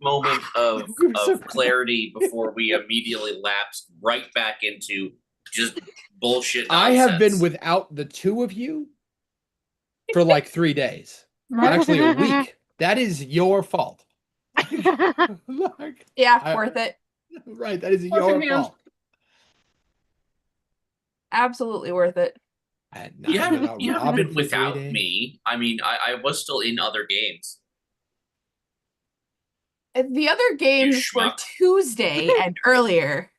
moment We were so of clarity before we immediately lapsed right back into just bullshit I nonsense. have been without the two of you for like 3 days. Actually, a week. That is your fault. Like, Yeah, worth it. Right, that is Worth it, your man. fault. Absolutely worth it. I had You not haven't, without you haven't Robin been for 3 without days. me. I mean, I was still in other games. The other games were schmuck. Tuesday and earlier.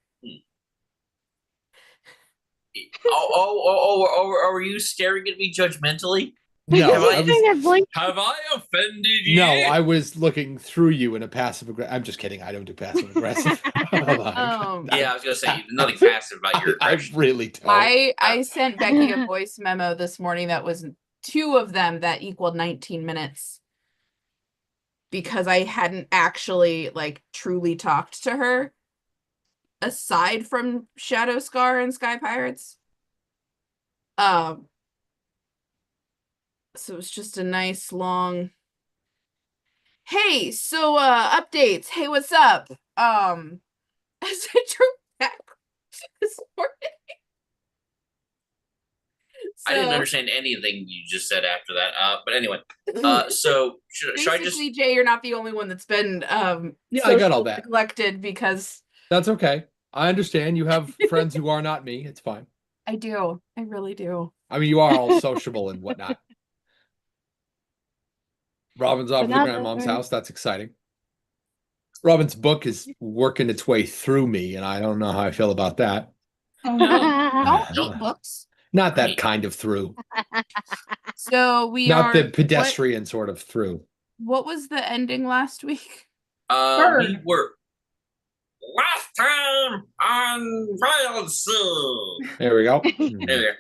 Are you staring at me judgmentally? No, Have I offended you? No, I was looking through you in a passive aggressive. I'm just kidding. I don't do passive aggressive. Yeah, I was gonna say nothing passive about your aggression. I really don't. I sent Becky a voice memo this morning that was 2 of them that equaled 19 minutes because I hadn't actually like truly talked to her aside from Shadow Scar and Sky Pirates. So it was just a nice long hey, so updates. Hey, what's up? As I drove back this morning. I didn't understand anything you just said after that. But anyway, so should I just? Jay, you're not the only one that's been Yeah, I got all that neglected because that's okay. I understand you have friends who are not me. It's fine. I do. I really do. I mean, you are all sociable and whatnot. Robin's off at the grandmom's house. That's exciting. Robin's book is working its way through me, and I don't know how I feel about that. Oh no! Don't eat books. Not that kind of through. So we not are the pedestrian sort of through. What was the ending last week? We were last time on Wild Sea. There we go. There.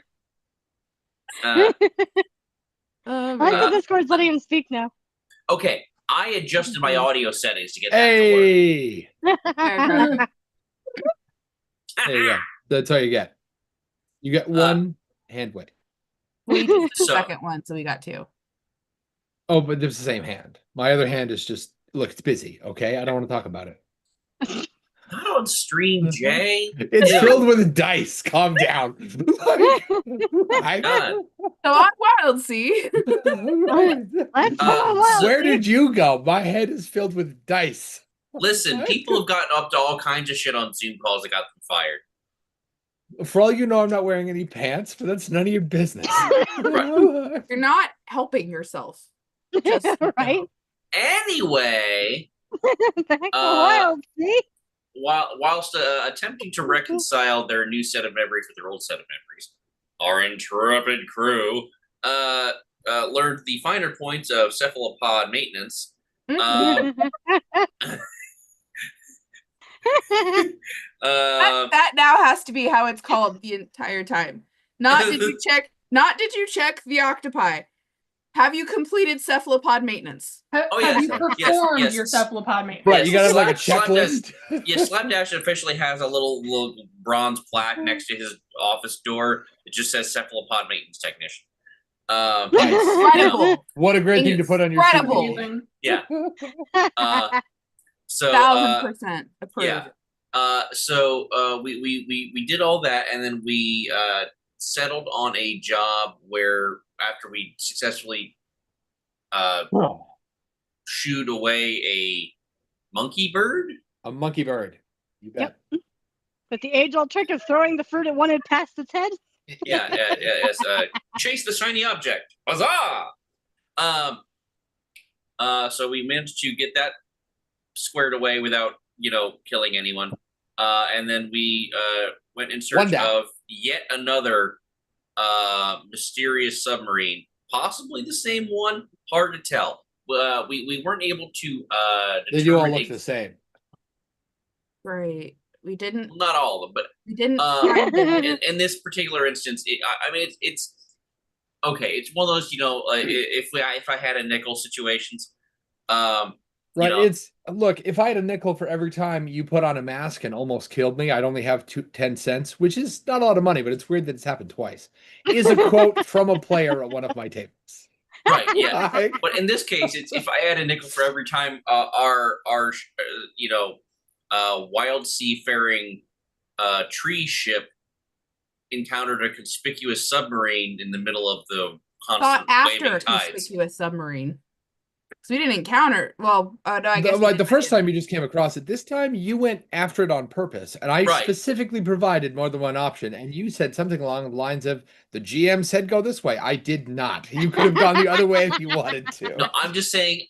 I like that Discord's letting him speak now. Okay, I adjusted my audio settings to get that Hey! to work. There you go. That's all you get. You get one hand weight. We did the second one, so we got 2. Oh, but it's the same hand. My other hand is just look. It's busy. Okay, I don't want to talk about it. Not on stream, Jay. It's filled with dice. Calm down. So on Wild Sea. Where did you go? My head is filled with dice. Listen, people have gotten up to all kinds of shit on Zoom calls that got them fired. For all you know, I'm not wearing any pants, but that's none of your business. You're not helping yourself. Just, right? Anyway, Wild Sea. Whilst attempting to reconcile their new set of memories with their old set of memories, our intrepid crew learned the finer points of cephalopod maintenance. That now has to be how it's called the entire time. Not did you check the octopi? Have you completed cephalopod maintenance? Have you performed your cephalopod maintenance? Right, you gotta have like a checklist. Slapdash officially has a little bronze plaque next to his office door. It just says cephalopod maintenance technician. Incredible. What a great thing to put on your Incredible. Yeah. So 1000% approved. Yeah. So we did all that, and then we settled on a job where after we successfully shooed away a monkey bird. A monkey bird. You bet. Yep. With the age-old trick of throwing the fruit at one and past its head. Yes. Chase the shiny object. Huzzah! So we managed to get that squared away without, killing anyone. And then we went in search of yet another mysterious submarine, possibly the same one. Hard to tell. We weren't able to. They do all look the same. Right. We didn't. Not all of them, but we didn't. In this particular instance, it's okay. It's one of those, if I had a nickel situations, right. It's look. If I had a nickel for every time you put on a mask and almost killed me, I'd only have 10 cents, which is not a lot of money, but it's weird that it's happened twice. Is a quote from a player at one of my tables. Right, yeah. Like, But in this case, it's if I add a nickel for every time our wild seafaring tree ship encountered a conspicuous submarine in the middle of the Thought constant after waving a tides. conspicuous submarine. So we didn't encounter. Well, no, I guess like the first time you just came across it. This time you went after it on purpose, and I Right. specifically provided more than one option. And you said something along the lines of, "The GM said go this way." I did not. You could have gone the other way if you wanted to. No, I'm just saying.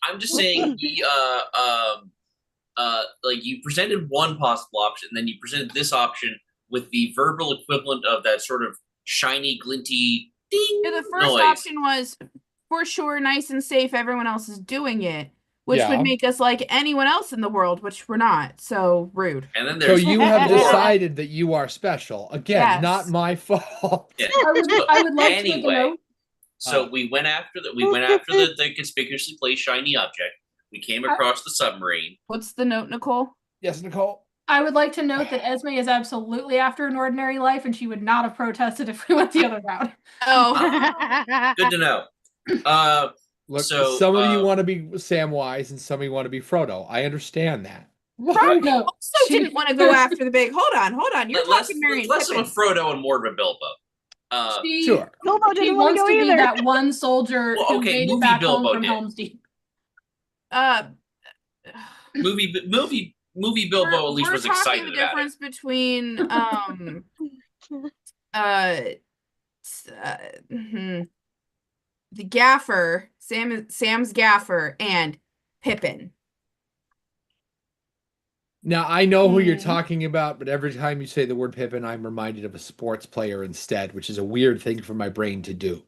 Like you presented one possible option, and then you presented this option with the verbal equivalent of that sort of shiny, glinty ding Yeah, the first noise. option was for sure, nice and safe. Everyone else is doing it, which Yeah. would make us like anyone else in the world, which we're not. So rude. And then So there's you have more. decided that you are special. Again, Yes. not my fault. Yeah. I would like to make a Anyway, note. So we went after the conspicuously placed shiny object. We came across the submarine. What's the note, Nicole? Yes, Nicole. I would like to note that Esme is absolutely after an ordinary life, and she would not have protested if we went the other route. Oh, Good to know. Look, So, some of you want to be Samwise and some of you want to be Frodo. I understand that. No, also didn't want to go after the big. Hold on. You're less talking Marion of a Pippin. Frodo and more of a Bilbo. she, Sure. Bilbo she didn't want wants to to go be either. that one soldier Well, who okay, made it movie back Bilbo home from did. Helm's Deep. Movie Bilbo at least we're was talking excited the about it. difference between the gaffer, Sam's gaffer, and Pippin. Now, I know who you're Hmm. talking about, but every time you say the word Pippin, I'm reminded of a sports player instead, which is a weird thing for my brain to do.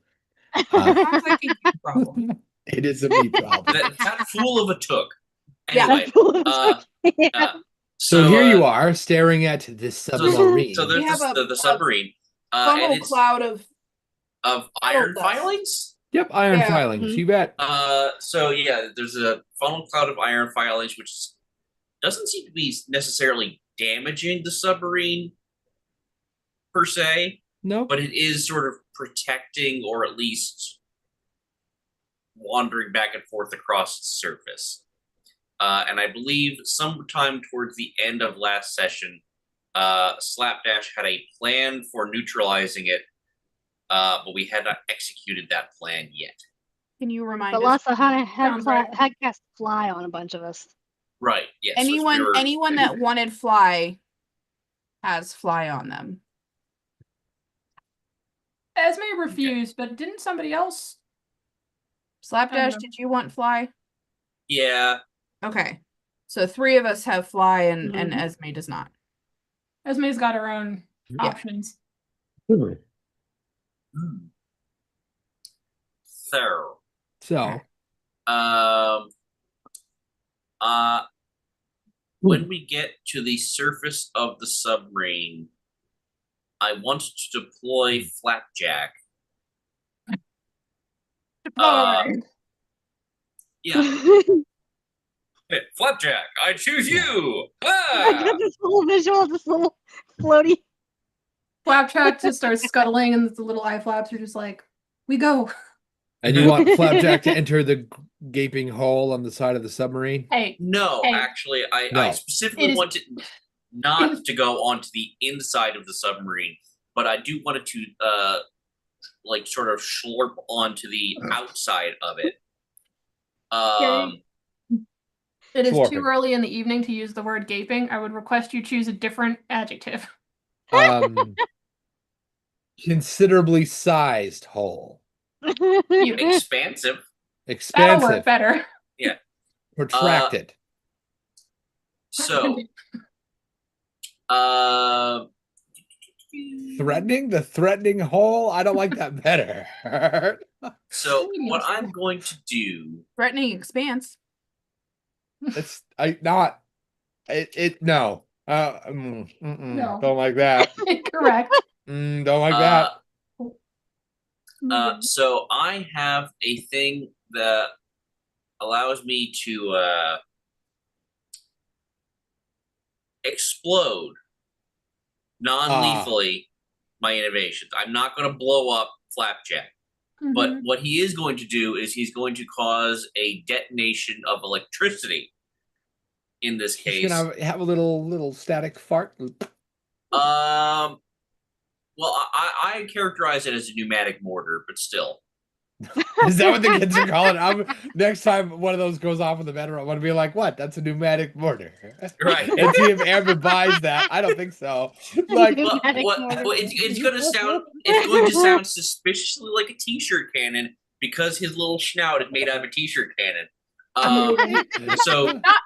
Sounds like a you problem. It is a me problem. That fool of a took. Yeah. Anyway, So here you are, staring at this submarine. So We there's have the submarine, and Funnel it's cloud of iron dust. filings. Yep, iron Yeah. filings. You bet. So yeah, there's a funnel cloud of iron filings, which doesn't seem to be necessarily damaging the submarine per se, No. but it is sort of protecting or at least wandering back and forth across its surface. And I believe sometime towards the end of last session, Slapdash had a plan for neutralizing it, but we had not executed that plan yet. Can you remind But us? Lassa had Sounds right. cast fly on a bunch of us. Right. Yes. which we Anyone that wanted fly has fly on them. Esme refused, but didn't somebody else? Slapdash, know. did you want fly? Yeah. Okay. So 3 of us have fly and Mhm. Esme does not. Esme's got her own Yeah. options. So, So, when we get to the surface of the submarine, I want to deploy Flapjack. Yeah. Hey, Flapjack, I choose you. I got this whole visual of this little floaty. Flapjack just starts scuttling, and the little eye flaps are just like, "We go." and you want Flapjack to enter the gaping hole on the side of the submarine? Hey, No, Hey. actually, I No. specifically It is- wanted not to go onto the inside of the submarine, but I do want it to like sort of slurp onto the outside of it. it is too Slorping. early in the evening to use the word gaping. I would request you choose a different adjective. Considerably sized hole. You. Expansive. That'll Expansive. work better. Protracted. So, Threatening? The threatening hole? I don't like that better. so what I'm going to do. Threatening expanse. It's no. No. No. Don't like that. Correct. Don't like that. So I have a thing that allows me to explode non-lethally my innovations. I'm not going to blow up Flapjack. But Mhm. what he is going to do is he's going to cause a detonation of electricity. In this He's case, gonna have a little static fart. well, I characterize it as a pneumatic mortar, but still. Is that what the kids are calling it? Next time one of those goes off in the bedroom, I'm gonna be like, "What? That's a pneumatic mortar." Right. And see if Amber buys that. I don't think so. Like, Well, Pneumatic what, mortar. well, it's going to sound suspiciously like a t-shirt cannon because his little snout is made out of a t-shirt cannon. So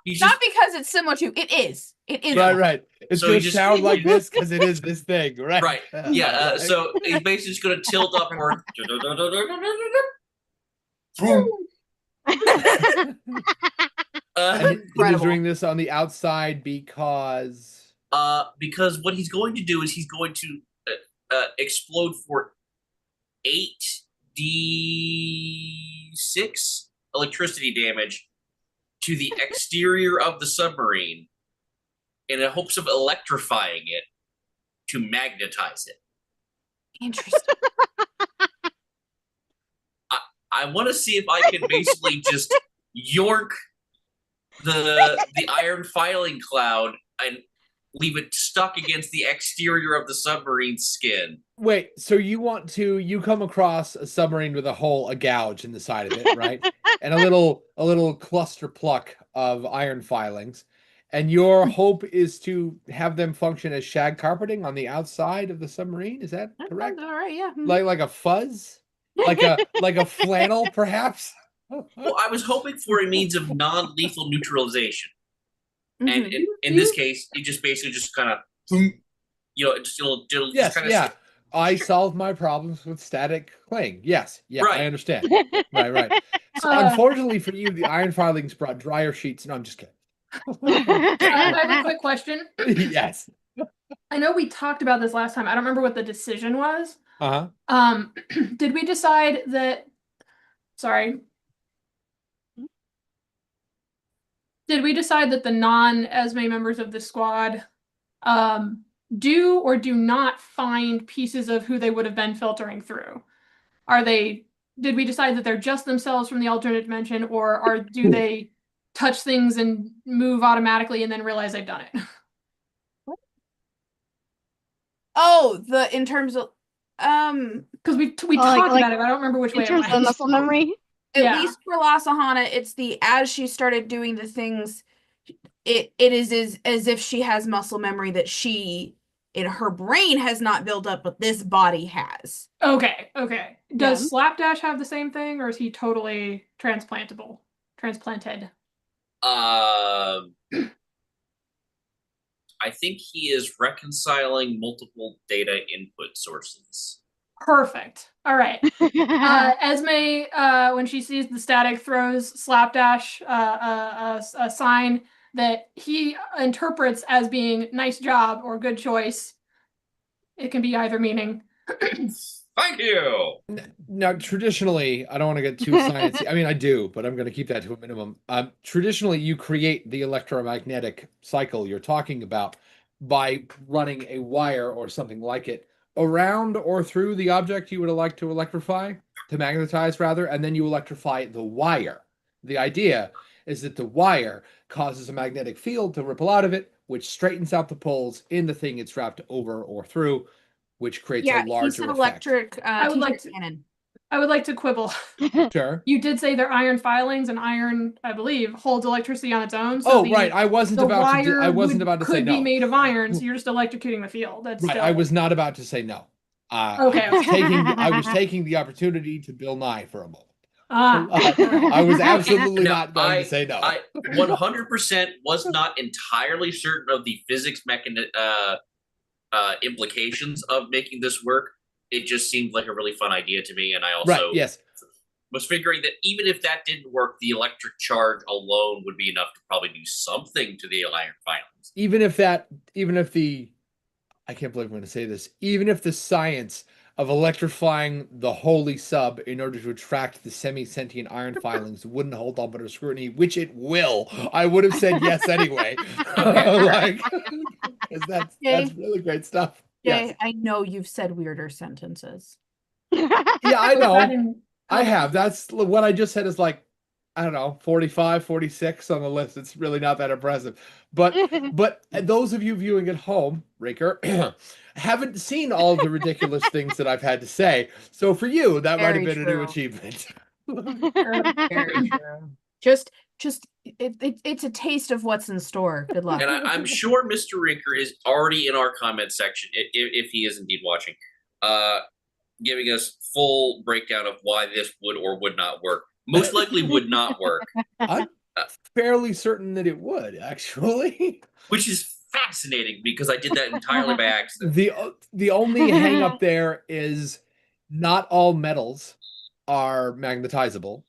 he's just Not because it's similar to it is. It is. right. It's So gonna he just- sound like this because it is this thing, right? right. Yeah. So he's basically just going to tilt upward. And he's Incredible. doing this on the outside because Because what he's going to do is he's going to explode for 8d6 electricity damage to the exterior of the submarine in the hopes of electrifying it to magnetize it. Interesting. I want to see if I can basically just york the iron filing cloud and leave it stuck against the exterior of the submarine's skin. wait. So you come across a submarine with a hole, a gouge in the side of it, right? And a little cluster pluck of iron filings. And your hope is to have them function as shag carpeting on the outside of the submarine. Is that That correct? sounds all right. Yeah. Like a fuzz, like a flannel, perhaps. Well, I was hoping for a means of non-lethal neutralization. Mhm. And in this case, it just basically just kind of, it'll Yes, just kind of yeah. I solved my problems with static cling. Yes, yeah, Right. I understand. Right. So Uh. unfortunately for you, the iron filings brought dryer sheets. No, I'm just kidding. I have a quick question. Yes. I know we talked about this last time. I don't remember what the decision was. Uh-huh. Did we decide that? Sorry. Did we decide that the non-Esme members of the squad do or do not find pieces of who they would have been filtering through? Did we decide that they're just themselves from the alternate dimension, or do they touch things and move automatically and then realize they've done it? Oh, in terms of Because we talked like- about it, but I don't remember which way In it terms of went. muscle memory. at Yeah. least for Lasahana, it's as she started doing the things, it is as if she has muscle memory that she in her brain has not built up, but this body has. Okay. Does Yeah. Slapdash have the same thing, or is he totally transplanted? I think he is reconciling multiple data input sources. Perfect. All right. Esme, when she sees the static, throws Slapdash a sign that he interprets as being "nice job" or "good choice." It can be either meaning. Thank you. Now, traditionally, I don't want to get too sciencey. I mean, I do, but I'm going to keep that to a minimum. Traditionally, you create the electromagnetic cycle you're talking about by running a wire or something like it around or through the object you would like to electrify, to magnetize rather, and then you electrify the wire. The idea is that the wire causes a magnetic field to ripple out of it, which straightens out the poles in the thing it's wrapped over or through, which creates Yeah, a he larger said effect. electric I would like t-shirt to- cannon. I would like to quibble. Sure. You did say they're iron filings, and iron, I believe, holds electricity on its own. So Oh, right. I wasn't the about to. wire I wasn't about to say could be no. made of iron, so you're just electrocuting the field. That's Right. still... I was not about to say no. Okay. I was taking the opportunity to Bill Nye for a moment. Ah. I was absolutely No, not going to say no. I 100% was not entirely certain of the physics implications of making this work. It just seemed like a really fun idea to me, and I also Right. Yes. was figuring that even if that didn't work, the electric charge alone would be enough to probably do something to the iron filings. Even if the, I can't believe I'm going to say this. Even if the science of electrifying the holy sub in order to attract the semi-sentient iron filings wouldn't hold up under scrutiny, which it will, I would have said yes anyway. Like, 'cause that's really great stuff. Jay, Yes. I know you've said weirder sentences. Yeah, I Was that know. I have. That's what I just said is like, I don't know, 45, 46 on the list. It's really not that impressive. But those of you viewing at home, Raker, haven't seen all of the ridiculous things that I've had to say. So for you, that might have Very been a new true. achievement. Very true. Just it's a taste of what's in store. Good luck. And I'm sure Mr. Rinker is already in our comment section, if he is indeed watching, giving us full breakdown of why this would or would not work. Most likely would not work, I'm fairly certain that it would, actually. which is fascinating because I did that entirely by accident. The only hang up there is not all metals are magnetizable.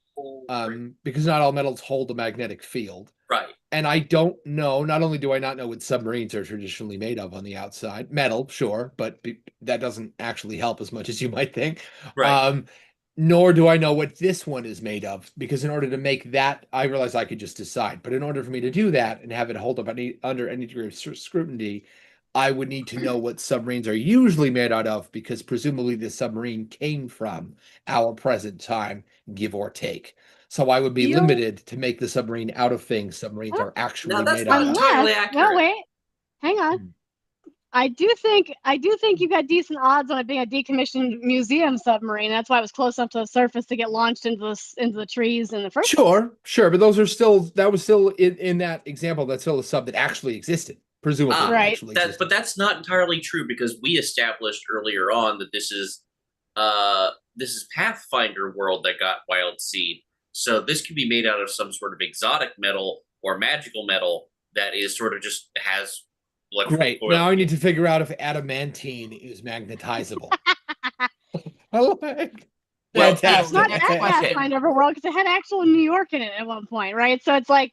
Because not all metals hold a magnetic field. Right. And I don't know, not only do I not know what submarines are traditionally made of on the outside, metal, sure, but that doesn't actually help as much as you might think. Right. Nor do I know what this one is made of, because in order to make that, I realized I could just decide. But in order for me to do that and have it hold up under any degree of scrutiny, I would need to know what submarines are usually made out of, because presumably the submarine came from our present time, give or take. So I would be limited to make the submarine out of things submarines are actually No, that's made not out of. entirely Unless, accurate. well, wait, hang on. I do think you got decent odds on it being a decommissioned museum submarine. That's why it was close enough to the surface to get launched into the trees in the first. Sure, but that was still in that example. That's still a sub that actually existed, presumably. Right. Actually existed. But that's not entirely true because we established earlier on that this is Pathfinder world that got Wild Seed. So this could be made out of some sort of exotic metal or magical metal that is sort of just has Great. Now I need to figure out if adamantine is magnetizable. Well, It's not Next that question. Pathfinder world because it had actual New York in it at one point, right? So it's like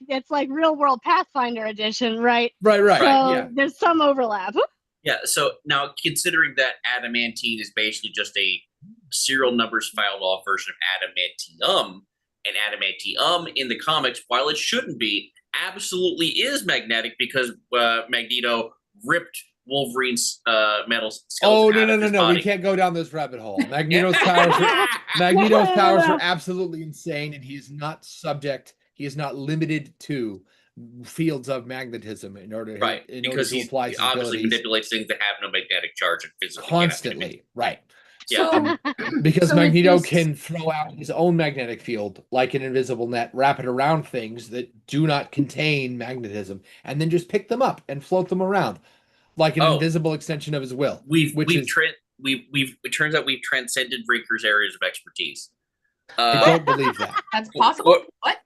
real world Pathfinder edition, right? Right. So Yeah. there's some overlap. Yeah, so now considering that adamantine is basically just a serial numbers filed off version of adamantium, and adamantium in the comics, while it shouldn't be, absolutely is magnetic because Magneto ripped Wolverine's metal skeleton out of his No. body. We can't go down this rabbit hole. Magneto's powers are absolutely insane, and he is not limited to fields of magnetism in order because to he apply his obviously abilities manipulates things that have no magnetic charge and physically constantly. Right. Yeah. Because So Magneto it's- can throw out his own magnetic field like an invisible net, wrap it around things that do not contain magnetism, and then just pick them up and float them around like an invisible extension of his will. It turns out we've transcended Rinker's areas of expertise. I don't believe that. That's possible. What?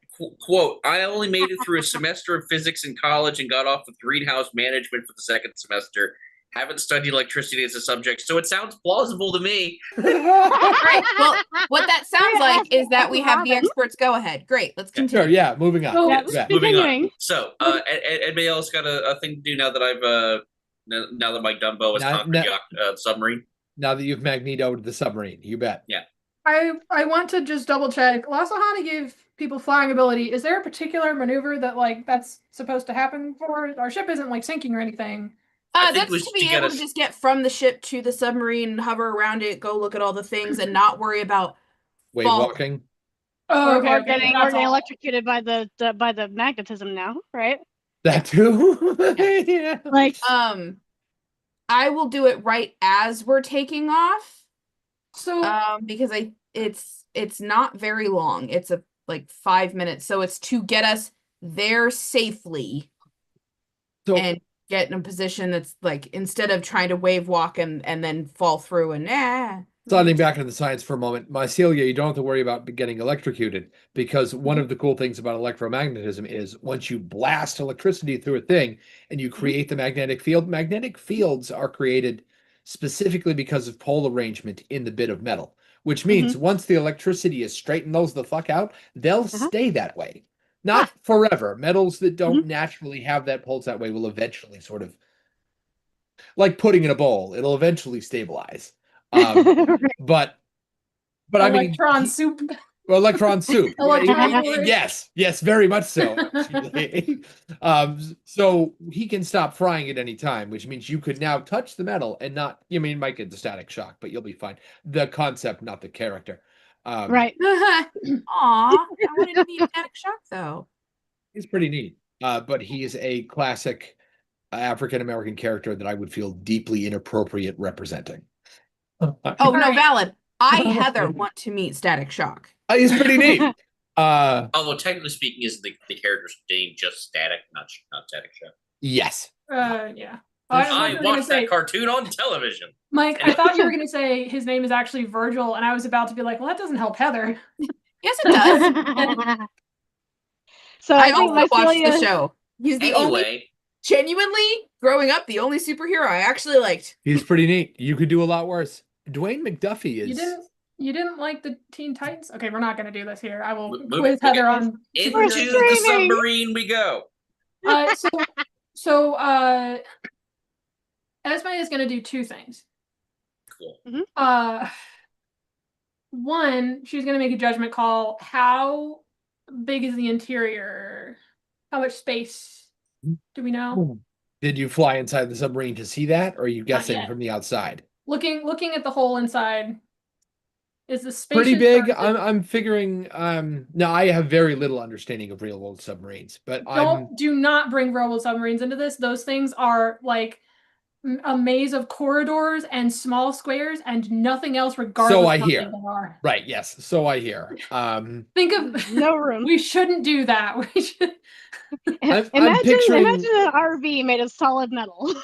Quote, I only made it through a semester of physics in college and got off with greenhouse management for the second semester. Haven't studied electricity as a subject, so it sounds plausible to me. Right. Well, what that sounds like is that we have the experts go ahead. Great. Let's continue. Sure, yeah, moving on. So- Yeah, Yeah. Moving on. continuing. So, anybody else got a thing to do now that I've now that my Dumbo has conquered the submarine? Now that you've Magnetoed the submarine, you bet. I want to just double check. Lasahani gave people flying ability. Is there a particular maneuver that that's supposed to happen for? Our ship isn't sinking or anything. I think it That's was to to be get able us- to just get from the ship to the submarine, hover around it, go look at all the things, and not worry about Wave Fall. walking. Oh, Or getting That's all. electrocuted by the magnetism now, right? That too. Yeah. Like I will do it right as we're taking off. So Because it's not very long. It's 5 minutes. So it's to get us there safely So and get in a position that's instead of trying to wave walk and then fall through and sliding back into the science for a moment, Mycelia, you don't have to worry about getting electrocuted, because one of the cool things about electromagnetism is once you blast electricity through a thing and you create the magnetic fields are created specifically because of pole arrangement in the bit of metal, which means once the electricity is straightened those the fuck out, they'll stay that way. Not forever. Metals that don't naturally have that pulse that way will eventually sort of, like putting in a bowl, it'll eventually stabilize. But I mean, electron soup. electron soup. Electron Yes, very much so. Actually. So he can stop frying at any time, which means you could now touch the metal and not. You might get the static shock, but you'll be fine. The concept, not the character. Right. Aw, I wanted to be Static Shock though. He's pretty neat. But he is a classic African American character that I would feel deeply inappropriate representing. Oh no, Alright. valid. I, Heather, want to meet Static Shock. He's pretty neat. Although technically speaking, is the character's name just Static, not Static Shock? Yes. Yeah. Oh, I thought you I were gonna watched say, that cartoon on television. Mike, I thought you were going to say his name is actually Virgil, and I was about to be like, well, that doesn't help Heather. Yes, it does. So I I think also watched the Mycelia, show. He's the only, Anyway, genuinely, growing up, the only superhero I actually liked. He's pretty neat. You could do a lot worse. Dwayne McDuffie is. You didn't like the Teen Titans? Okay, we're not going to do this here. I will Move- quiz okay. Heather on into We're superheroes. the streaming. submarine we go. So Esme is going to do two things. Cool. One, she's going to make a judgment call. How big is the interior? How much space do we know? Did you fly inside the submarine to see that, or are you guessing yet. from the outside? Looking at the hole inside, is the space Pretty big. I'm figuring. No, I have very little understanding of real world submarines, but do not bring real world submarines into this. Those things are like a maze of corridors and small squares and nothing else, regardless So I of how hear. big they are. right. Yes. So I hear. Think of no room. we shouldn't do that. We should. I'm Imagine picturing- an RV made of solid metal.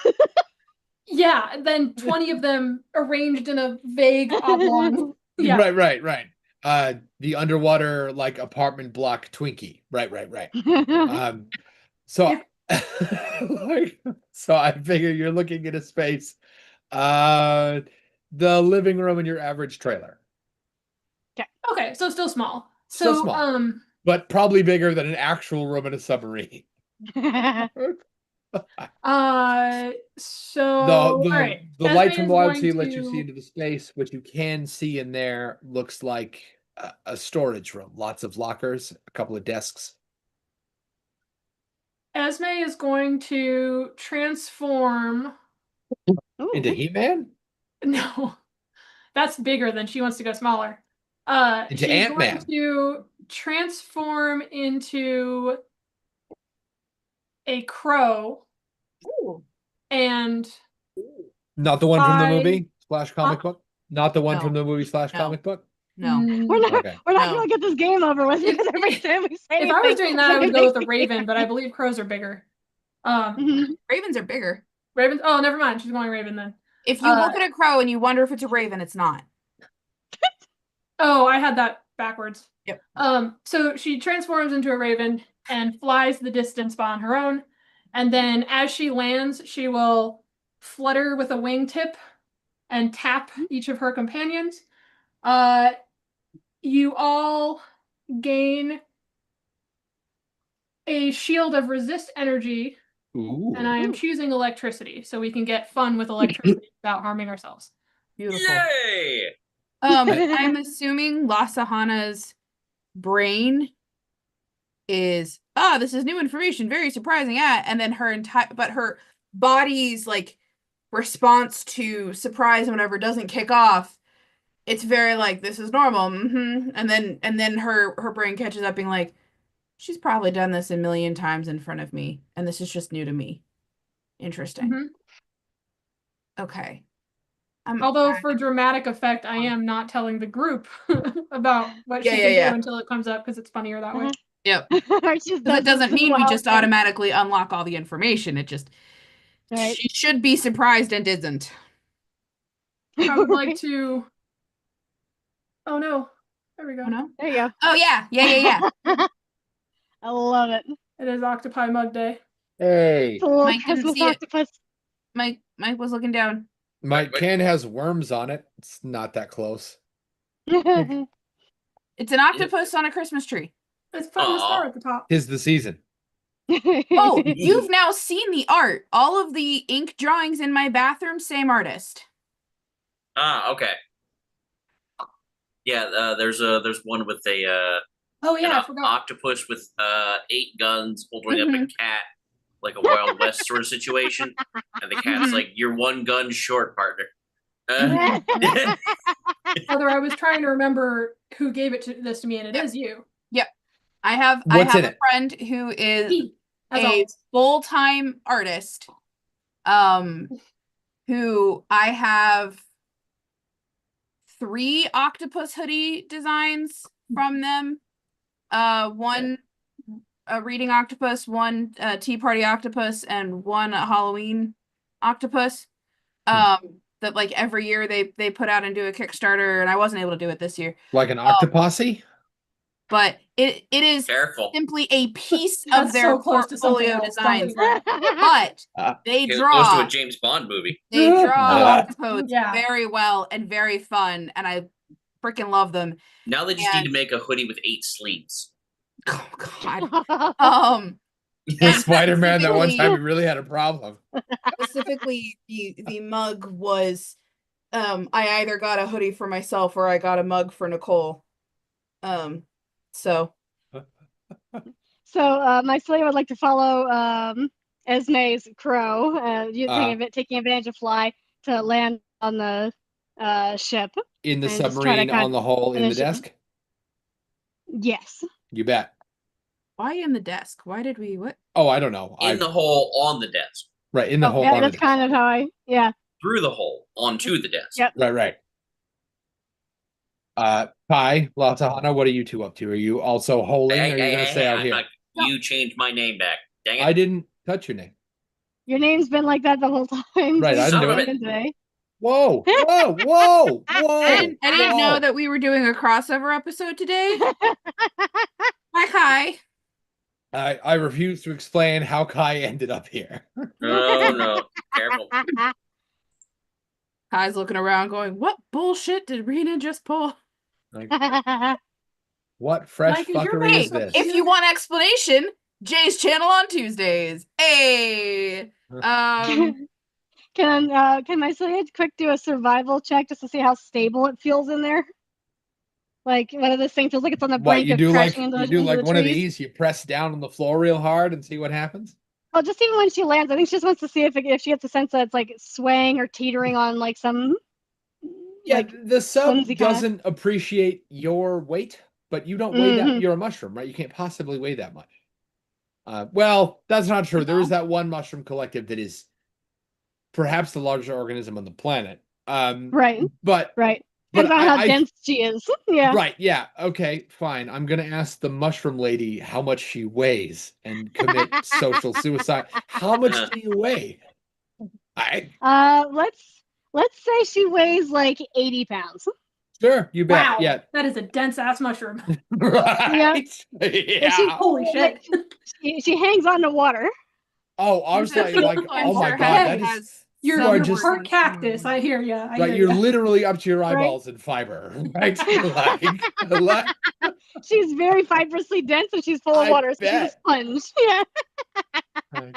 Yeah, and then 20 of them arranged in a vague oblong. Yeah. Right. The underwater like apartment block Twinkie. Right. So, so I figure you're looking at a space, the living room in your average trailer, Okay, so still small. Still So small. but probably bigger than an actual room in a submarine. So The all right. the light Esme from is the wild going sea lets you to- see into the space. What you can see in there looks like a storage room. Lots of lockers, a couple of desks. Esme is going to transform. Into He-Man? No, that's bigger than she wants to go smaller. Into she's Ant-Man. going to transform into a crow and Not the one from the I- movie slash comic book? Not the one No. from the movie slash No. comic book? No. We're not. Okay. We're not No. gonna get this game over with because every time we say If I was anything, doing that, I would it go with a makes me- raven, but I believe crows are bigger. Mhm. Ravens are bigger. Ravens. Oh, never mind. She's going raven then. If you look at a crow and you wonder if it's a raven, it's not. Oh, I had that backwards. Yep. So she transforms into a raven and flies the distance on her own. And then as she lands, she will flutter with a wingtip and tap each of her companions. You all gain a shield of resist energy, Ooh. and I am choosing electricity, so we can get fun with electricity without harming ourselves. Beautiful. Yay! I'm assuming Lasahana's brain is this is new information, very surprising. And then her entire but her body's like response to surprise and whatever doesn't kick off. It's very like this is normal. And then her brain catches up being like, she's probably done this a million times in front of me, and this is just new to me. Interesting. Mhm. Okay. Although for dramatic effect, I am not telling the group about what Yeah, she yeah, can yeah. do until it comes up because it's funnier that way. Yep. It's just That doesn't mean we wild just thing. automatically unlock all the information. It just Right. she should be surprised and isn't. I would like to. Oh no! There we go. Oh no. There you go. Oh yeah. I love it. It is Octopi Mug Day. Hey. It's a little Mike didn't Christmas see it. octopus. Mike was looking down. My Wait. can has worms on it. It's not that close. It's an octopus on a Christmas tree. It's putting the Aw. star at the top. Tis the season. Oh, you've now seen the art. All of the ink drawings in my bathroom, same artist. Okay. Yeah, there's one with a Oh yeah, I an forgot. octopus with 8 guns holding up a cat, like a Wild West sort of situation, and the cat's like, "You're 1 gun short, partner." Heather, I was trying to remember who gave this to me, and it is you. I have What's in a it? friend who is He, as a always. full-time artist. Who I have 3 octopus hoodie designs from them. One a reading octopus, one tea party octopus, and one Halloween octopus. That like every year they put out and do a Kickstarter, and I wasn't able to do it this year. Like an octopussy? But it is Careful. simply a piece of That's their so close to something portfolio else. Don't designs. do that. But they As opposed to draw a James Bond movie. they draw Yeah. octopodes Yeah. very well and very fun, and I freaking love them. Now they just need to And- make a hoodie with 8 sleeves. Oh God. And Spider-Man, that one specifically- time he really had a problem. Specifically, the mug was, I either got a hoodie for myself or I got a mug for Nicole. So So my Slayer would like to follow Esme's crow, taking advantage of fly to land on the ship. In the And just try to submarine, on the hole, in the finish it. desk? Yes. You bet. why in the desk? Why did we what? Oh, I don't know. In the hole on the desk. Right, in the hole Yeah, on the that's desk. kind of how yeah. Through the hole onto the desk. Yep. Right. Kai, Latahana, what are you two up to? Are you also holing, or are you gonna stay out I'm here? not- you changed my name back. Dang it. I didn't touch your name. Your name's been like that the whole time. Right, I didn't do Even it. today. Whoa, whoa, whoa, whoa! I didn't know whoa. that we were doing a crossover episode today. Hi, Kai. I refuse to explain how Kai ended up here. No. Careful. Kai's looking around going, what bullshit did Rena just pull? Like, what fresh Mike, is your fuckery is name- this? If you want explanation, Jay's channel on Tuesdays. Hey. Can my Slayer quick do a survival check just to see how stable it feels in there? Like whether this thing feels like it's on the What brink you of do? Like crashing into, you do into like the one of trees? these? You press down on the floor real hard and see what happens. Well, just even when she lands, I think she just wants to see if she gets a sense that it's like swaying or teetering on like some. Yeah, like, the sub flimsy kinda- doesn't appreciate your weight, but you don't weigh that. Mhm. You're a mushroom, right? You can't possibly weigh that much. Well, that's not true. There is that one mushroom collective that is perhaps the largest organism on the planet. Right, But right. But Depends on how I- dense she is. Yeah. right, yeah, okay, fine. I'm gonna ask the mushroom lady how much she weighs and commit social suicide. How much do you weigh? Let's say she weighs like 80 pounds. Sure, you bet. Wow. Yeah, That is a dense ass mushroom. right. she- Yeah. Holy shit. She hangs on to water. Oh, I was like, oh my Her god, head that is You're, You you're are just- part cactus. I hear you. right. You're literally up to your Right. eyeballs in fiber, right? like, She's very fibrously dense and she's full of I water, so she's a bet. sponge. Yeah.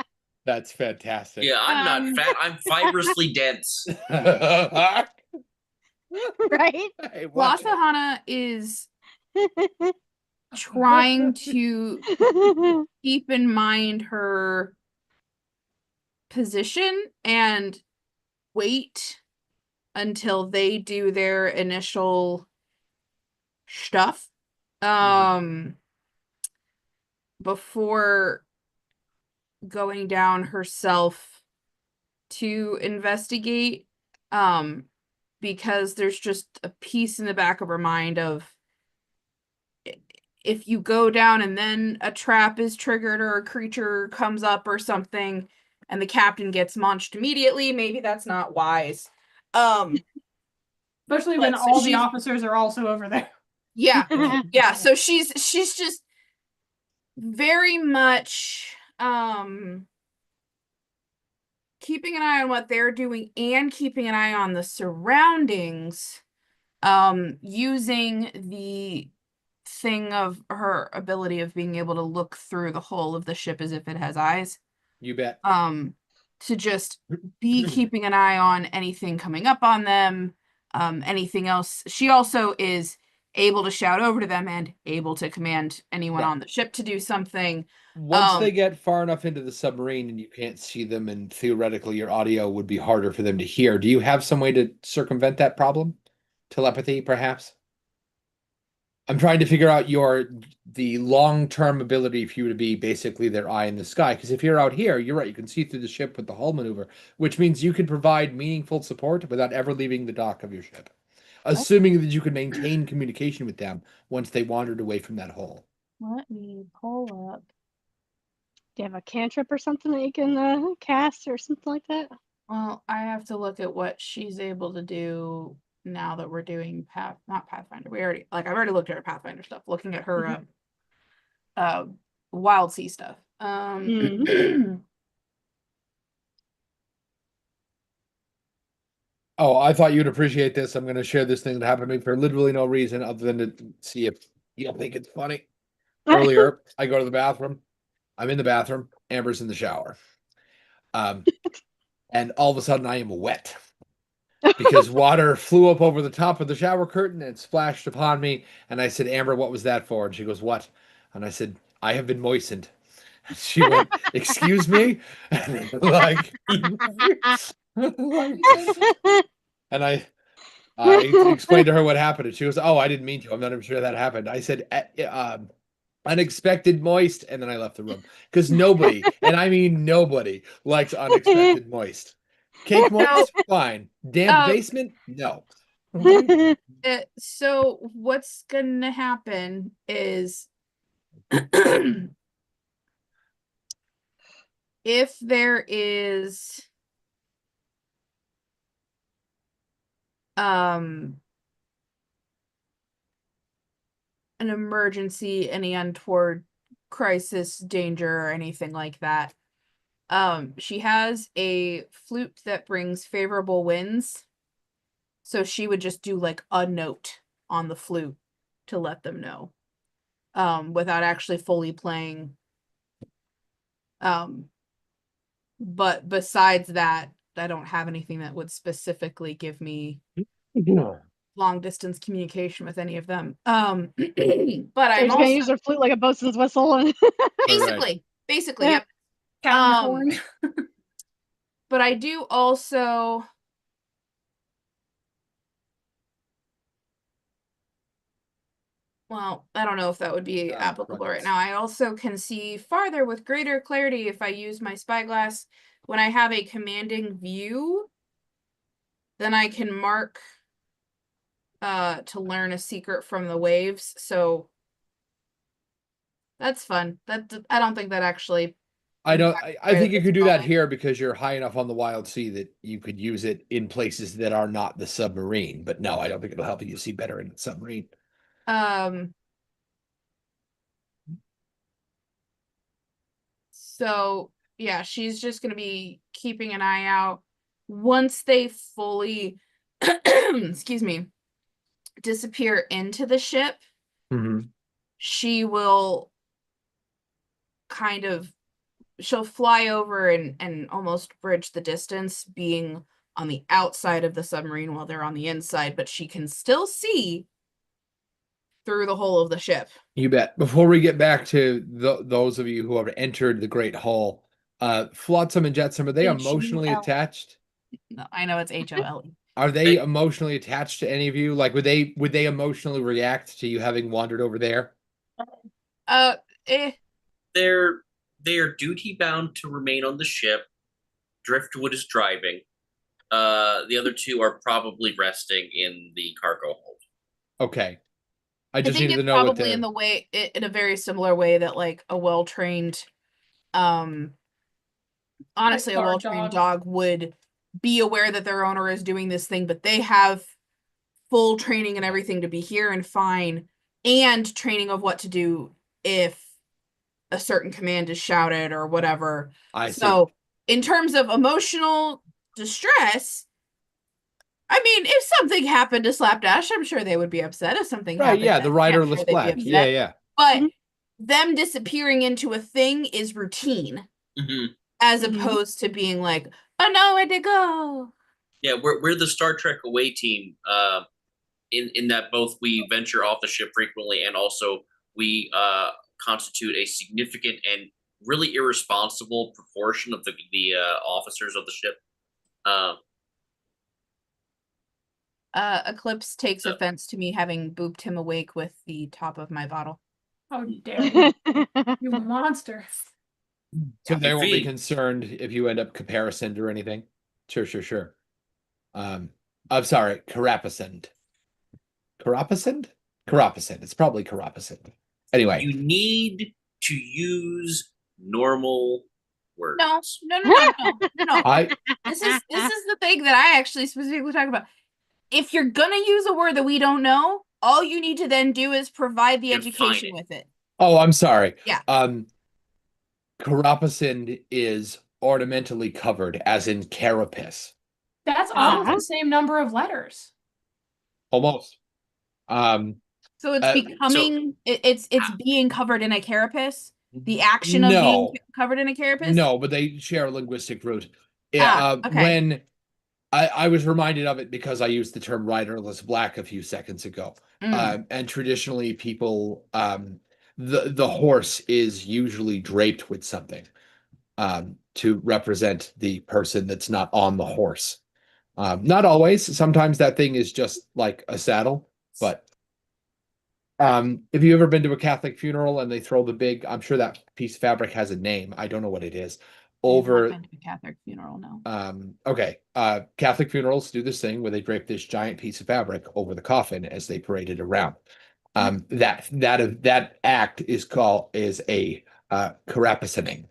that's fantastic. Yeah, I'm Um, not fat. I'm fibrously dense. Right? Hey, what- Lasahana is trying to keep in mind her position and wait until they do their initial stuff before going down herself to investigate because there's just a piece in the back of her mind of if you go down and then a trap is triggered or a creature comes up or something and the captain gets munched immediately, maybe that's not wise. Especially when so all the she's- officers are also over there. Yeah. Yeah, so she's just very much keeping an eye on what they're doing and keeping an eye on the surroundings, using the thing of her ability of being able to look through the hull of the ship as if it has eyes, You bet. to just be keeping an eye on anything coming up on them, anything else. She also is able to shout over to them and able to command anyone Right. on the ship to do something. Once they get far enough into the submarine and you can't see them, and theoretically your audio would be harder for them to hear. Do you have some way to circumvent that problem? telepathy, perhaps? I'm trying to figure out the long-term ability for you to be basically their eye in the sky. Because if you're out here, you're right, you can see through the ship with the hull maneuver, which means you can provide meaningful support without ever leaving the dock of your ship. Assuming that you can maintain communication with them once they wandered away from that hole. Let me pull up. Do you have a cantrip or something that you can cast or something like that? Well, I have to look at what she's able to do now that we're doing not Pathfinder. I've already looked at her Pathfinder stuff, looking at her wild sea stuff. Oh, I thought you'd appreciate this. I'm going to share this thing that happened to me for literally no reason other than to see if you'll think it's funny. Earlier, I go to the bathroom. I'm in the bathroom. Amber's in the shower. And all of a sudden I am wet because water flew up over the top of the shower curtain and splashed upon me. And I said, Amber, what was that for? And she goes, what? And I said, I have been moistened. She went, excuse me? And like, and I explained to her what happened. And she goes, oh, I didn't mean to. I'm not even sure that happened. I said, unexpected moist, and then I left the room because nobody, and I mean nobody, likes unexpected moist. Cake moist, fine. Damp basement, no. So what's gonna happen is if there is an emergency, any untoward crisis, danger, or anything like that, she has a flute that brings favorable winds, so she would just do like a note on the flute to let them know, without actually fully playing. But besides that, I don't have anything that would specifically give me long distance communication with any of them. But I'm just also gonna use her flute like a bosun's whistle and basically, Yeah. yep. Cat and horn. But I do also well, I don't know if that would be applicable right right. now. I also can see farther with greater clarity if I use my spyglass. When I have a commanding view, then I can mark to learn a secret from the waves. So that's fun. That I don't think that actually. I think you could do that here because you're high enough on the wild sea that you could use it in places that are not the submarine. But no, I don't think it'll help you see better in the submarine. So yeah, she's just gonna be keeping an eye out. Once they fully excuse me, disappear into the ship, she will she'll fly over and almost bridge the distance, being on the outside of the submarine while they're on the inside, but she can still see through the hole of the ship. You bet. Before we get back to those of you who have entered the Great Hull, Flotsam and Jetsam, are they emotionally H-U-L. attached? No, I know it's HOLE. Are they emotionally attached to any of you? Like, would they emotionally react to you having wandered over there? They are duty bound to remain on the ship. Driftwood is driving. The other two are probably resting in the cargo hold. Okay. I I just think needed to it's know what probably in the way in a very similar way that like a well-trained honestly a guard well-trained dog. dog would be aware that their owner is doing this thing, but they have full training and everything to be here and fine, and training of what to do if a certain command is shouted or whatever. I see. So in terms of emotional distress, I mean, if something happened to Slapdash, I'm sure they would be upset. If something Right, happened, yeah, to the Emily, I'm riderless sure they'd be black. upset. Yeah, yeah. But Mhm. them disappearing into a thing is routine, as opposed to being like, oh no, where'd they go? Yeah, we're the Star Trek away team. In that both we venture off the ship frequently, and also we constitute a significant and really irresponsible proportion of the officers of the ship. Eclipse takes So- offense to me having booped him awake with the top of my bottle. How dare you, you monster. So Happy they won't be feet. concerned if you end up caparisoned or anything. Sure. I'm sorry, carapacend. Carapacend. It's probably carapacend. Anyway, You need to use normal words. No. I This is the thing that I actually specifically talk about. If you're gonna use a word that we don't know, all you need to then do is provide the Define education it. with it. oh, I'm sorry. Yeah. Carapacend is ornamentally covered, as in carapace. That's almost Uh-huh. the same number of letters. Almost. So it's Uh, becoming it's being covered in a carapace. The action of no, being covered in a carapace. no, but they share a linguistic root. Yeah. Okay. When I was reminded of it because I used the term riderless black a few seconds ago. And traditionally people, the horse is usually draped with something to represent the person that's not on the horse. Not always. Sometimes that thing is just like a saddle, but if you ever been to a Catholic funeral and they throw the big, I'm sure that piece of fabric has a name. I don't know what it is. I have not Over been to a Catholic funeral, no. okay. Catholic funerals do this thing where they drape this giant piece of fabric over the coffin as they parade it around. That act is a carapacening,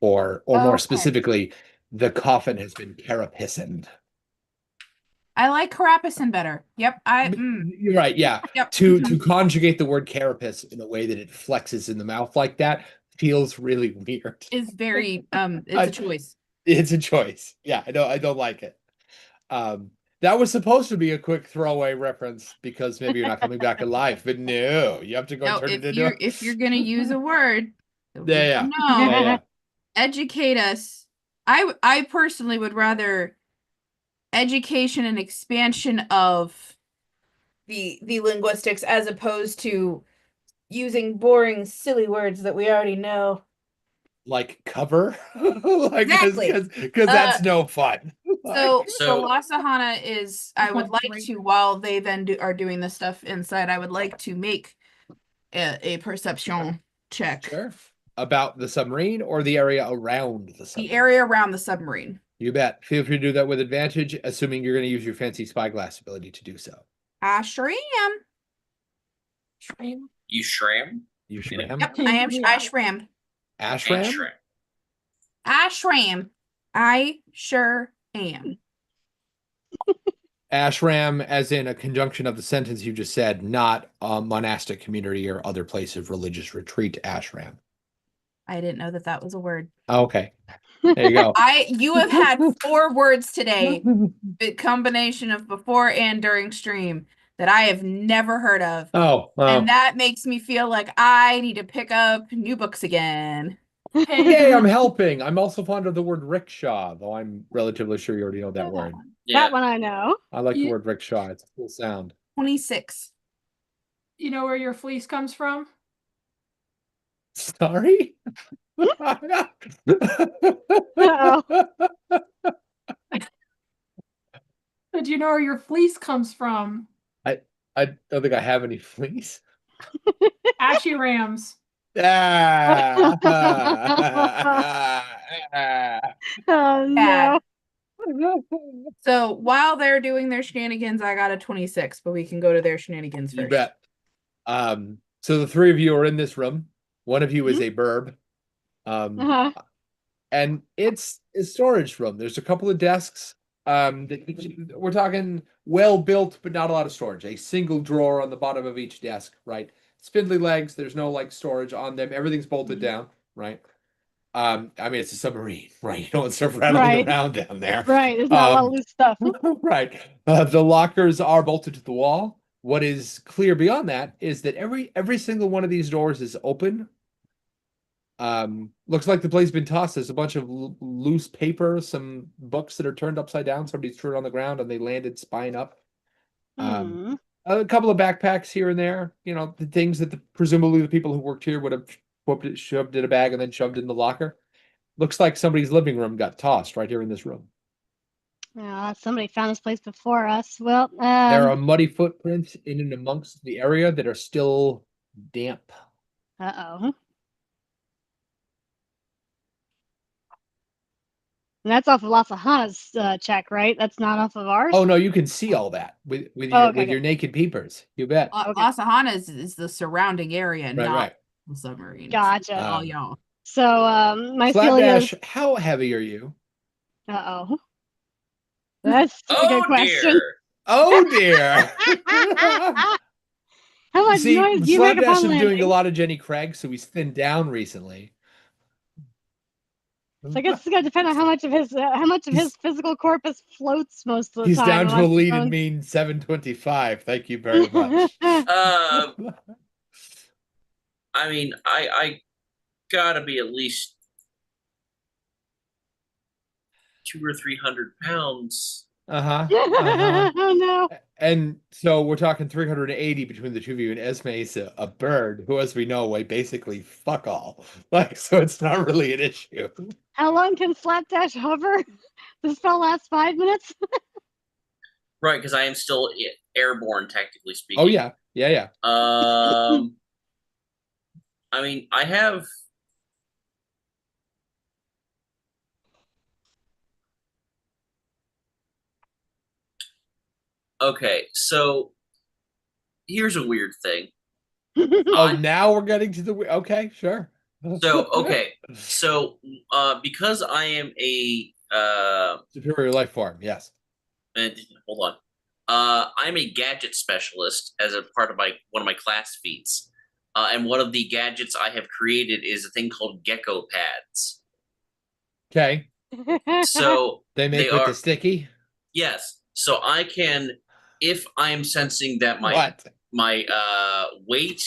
or more Okay. specifically, the coffin has been carapacened. I like carapacin better. Yep. You're right, yeah. Yep. To conjugate the word carapace in a way that it flexes in the mouth like that feels really weird. Is very it's a choice. It's a choice. Yeah, I don't like it. That was supposed to be a quick throwaway reference because maybe you're not coming back alive, but no, you have to go No, turn it if into you're gonna use a word, that we Yeah. know, yeah. educate us. I personally would rather education and expansion of the linguistics as opposed to using boring, silly words that we already know. Like cover. Like Exactly. because that's no fun. So So- Lasahana is I would like Great. to, while they then are doing the stuff inside, I would like to make a perception check. Sure. About the submarine or the area around the submarine? The area around the submarine. You bet. Feel free to do that with advantage, assuming you're going to use your fancy spyglass ability to do so. I sure am. You shram? You Yeah. shram? Yep, I am. Yeah. I shram. Ashram? Shram. I shram. I sure am. Ashram, as in a conjunction of the sentence you just said, not a monastic community or other place of religious retreat. Ashram. I didn't know that that was a word. Okay, there you go. You have had 4 words today, the combination of before and during stream, that I have never heard of. Oh, And that makes me feel like I need to pick up new books again. yay! I'm helping. I'm also fond of the word rickshaw, though I'm relatively sure you already know that word. Yeah. That one I know. I like the Yeah. word rickshaw. It's a cool sound. 26. You know where your fleece comes from? Sorry. Do you know where your fleece comes from? I don't think I have any fleas. Ashy Rams. Ah. Oh Bad. no. So while they're doing their shenanigans, I got a 26, but we can go to their shenanigans You first. bet. So the 3 of you are in this room. One of you is a burb. Uh-huh. And it's a storage room. There's a couple of desks. We're talking well built, but not a lot of storage. A single drawer on the bottom of each desk, right? Spindly legs. There's no like storage on them. Everything's bolted down, right? I mean, it's a submarine, right? You don't want stuff rattling Right. around down there. Right. There's not a lot of loose stuff. Right. The lockers are bolted to the wall. What is clear beyond that is that every single one of these doors is open. Looks like the place has been tossed. There's a bunch of loose paper, some books that are turned upside down. Somebody's threw it on the ground and they landed spine up. Hmm. A couple of backpacks here and there. You know, the things that presumably the people who worked here would have shoved in a bag and then shoved in the locker. Looks like somebody's living room got tossed right here in this room. Somebody found this place before us. Well, There are muddy footprints in and amongst the area that are still damp. uh-oh. And that's off of Lasahana's check, right? That's not off of ours? Oh no, you can see all that with Oh, your okay, with your naked peepers. You bet. La- Okay. Lasahana is the surrounding area, Right, not right. the submarine. It's Gotcha. all Um, y'all. So, my feeling is... Slapdash, how heavy are you? Uh-oh. That's a good Oh question. dear. Oh dear. How much See, noise do you make Slapdash upon is doing a landing? lot of Jenny Craig, so he's thinned down recently. So I guess it's gonna depend on how much of his physical corpus floats most of the He's time. down to a lean and mean 725. Thank you very much. I mean, I gotta be at least 200 or 300 pounds. Uh-huh. Uh-huh. Oh no. And so we're talking 380 between the two of you, and Esme is a bird who, as we know, weigh basically fuck all. Like, so it's not really an issue. How long can Slapdash hover? The spell lasts 5 minutes? Right, because I am still airborne, technically speaking. Oh yeah. Yeah. I mean, I have. Okay, so here's a weird thing. Oh, now we're getting to the okay, sure. So because I am a superior life form, yes. hold on. I'm a gadget specialist as a part of one of my class feats. And one of the gadgets I have created is a thing called gecko pads. Okay. So They make they with are the sticky. yes. So I can, if I am sensing that my weight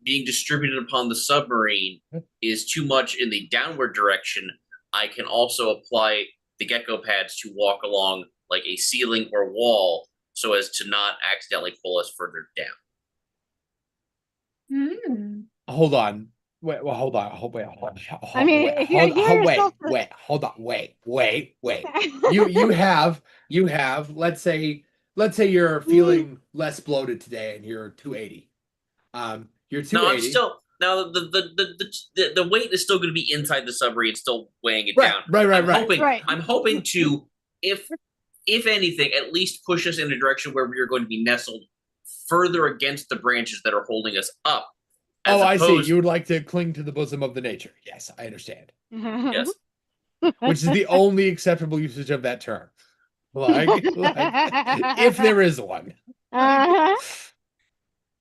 being distributed upon the submarine is too much in the downward direction, I can also apply the gecko pads to walk along like a ceiling or wall so as to not accidentally pull us further down. Hold on. Wait, well, hold on. I mean, if you hear yourself... Wait. You have, let's say you're feeling less bloated today and you're 280. You're 280. No, I'm still the weight is still going to be inside the submarine, still weighing it down. Right. I'm hoping to, if anything, at least push us in a direction where we are going to be nestled further against the branches that are holding us up. Oh, I see. You would like to cling to the bosom of the nature. Yes, I understand. Yes. Which is the only acceptable usage of that term. Like if there is one.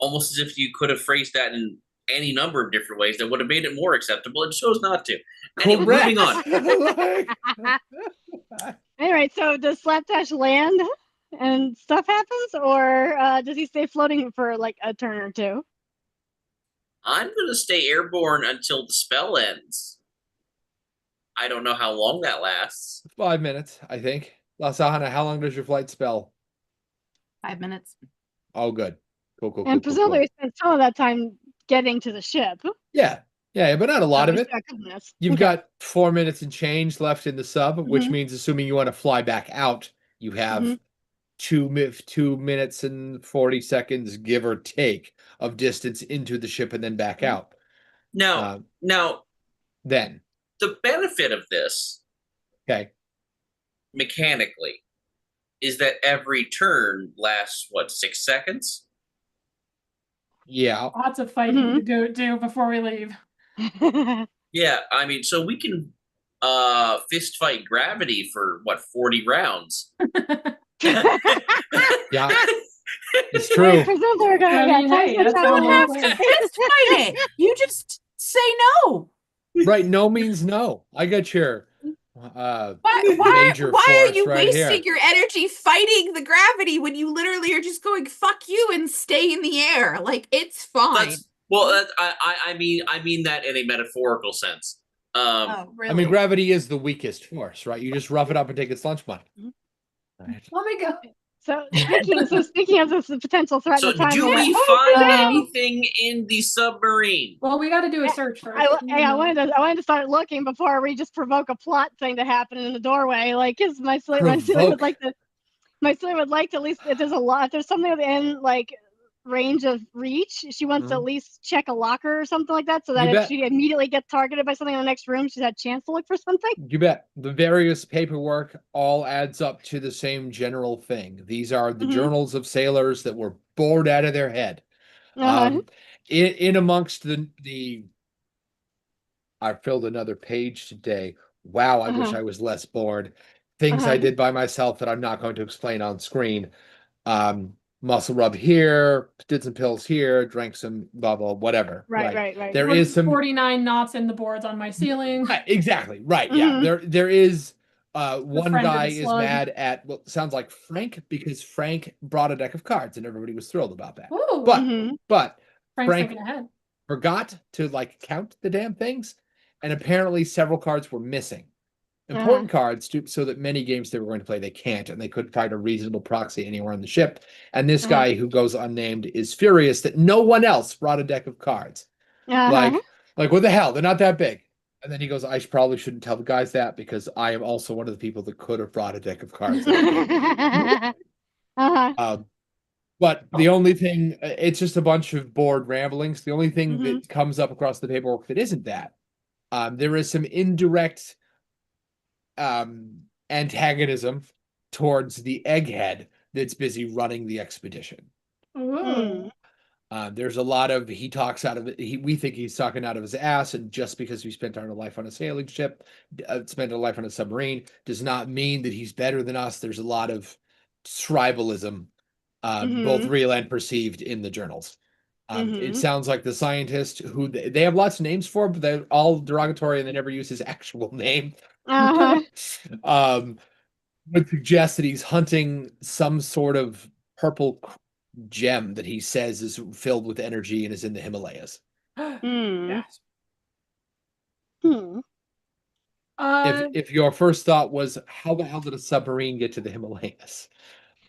Almost as if you could have phrased that in any number of different ways that would have made it more acceptable. It chose not to. Anyway, moving on. Anyway, so does Slapdash land and stuff happens, or does he stay floating for like a turn or two? I'm going to stay airborne until the spell ends. I don't know how long that lasts. 5 minutes, I think. Lasahana, how long does your flight spell? 5 minutes. Oh, good. Cool. And presumably we spend some of that time getting to the ship. Yeah, but not a lot of it. You've Okay. got 4 minutes and change left in the sub, which Mhm. means assuming you want to fly back out, you have Mhm. 2 minutes and 40 seconds, give or take, of distance into the ship and then back out. Now, Then, the benefit of this, okay, mechanically, is that every turn lasts, 6 seconds? yeah. Lots of fighting to do before we leave. Yeah, I mean, so we can fist fight gravity for 40 rounds. Yeah, it's true. Presumably we're gonna I mean, hey, that's You don't have almost- to fist fight it. You just say no. Right, no means no. I got your Why major are force you right wasting here. your energy fighting the gravity when you literally are just going fuck you and stay in the air? Like, it's fine. I mean that in a metaphorical sense. Oh, really? I mean, gravity is the weakest force, right? You just rough it up and take its lunch money. Mhm. Right. Let me go. Speaking of this potential threat So in the time do limit, we find Um, anything in the submarine? Well, we got to do a search first. I wanted to start looking before we just provoke a plot thing to happen in the doorway. Like, cause my Celia would like to. My Celia would like to at least if there's something within like range of reach, she wants to at least check a locker or something like that, so that You if bet. she immediately gets targeted by something in the next room, she's had a chance to look for something. You bet. The various paperwork all adds up to the same general thing. These are the Mhm. journals of sailors that were bored out of their head. Uh-huh. In amongst the I filled another page today. Wow, I wish Uh-huh. I was less bored. Things I Uh-huh. did by myself that I'm not going to explain on screen. Muscle rub here, did some pills here, drank some blah blah whatever. Right. There is some 49 knots in the boards on my ceiling. exactly right. Yeah, Mhm. there is one friend of guy the is slug. mad at what sounds like Frank because Frank brought a deck of cards and everybody was thrilled about that. Ooh, But Mhm. but Frank's Frank thinking ahead. forgot to like count the damn things, and apparently several cards were missing. Uh-huh. Important cards so that many games they were going to play they can't, and they couldn't find a reasonable proxy anywhere on the ship. And this Uh-huh. guy who goes unnamed is furious that no one else brought a deck of cards. Uh-huh. Like what the hell? They're not that big. And then he goes, probably shouldn't tell the guys that because I am also one of the people that could have brought a deck of cards. Uh-huh. But the only thing, it's just a bunch of bored ramblings. The only thing Mhm. that comes up across the paperwork that isn't that, there is some indirect antagonism towards the egghead that's busy running the expedition. Ooh. There's a lot of he talks out of it. We think he's talking out of his ass, and just because we spent our life on a sailing ship, spent our life on a submarine, does not mean that he's better than us. There's a lot of tribalism, both Mhm. real and perceived, in the journals. It Mhm. sounds like the scientist who they have lots of names for, but they're all derogatory, and they never use his actual name. Uh-huh. Would suggest that he's hunting some sort of purple gem that he says is filled with energy and is in the Himalayas. Hmm. Yes. Hmm. If your first thought was how the hell did a submarine get to the Himalayas?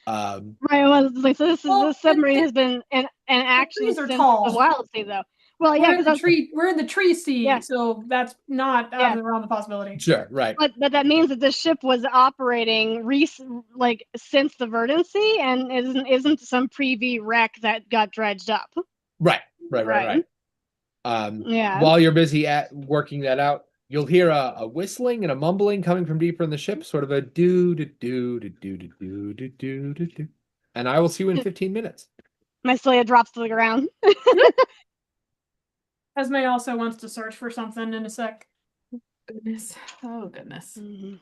Right. Well, like, so Well, this submarine the- has been in action trees are since tall. the Wild Sea, though. Well, yeah, we're in because the tree. We're in the tree sea, Yeah. so that's not out Yeah. of the realm of possibility. Sure, right. but that means that this ship was operating since the Verdant Sea, and isn't some pre-V wreck that got dredged up. Right. Right. Yeah. While you're busy at working that out, you'll hear a whistling and a mumbling coming from deeper in the ship, sort of a do do do do do do do do do do do. And I will see you in 15 minutes. My Celia drops to the ground. Esme also wants to search for something in a sec. Goodness. Oh goodness. Mhm.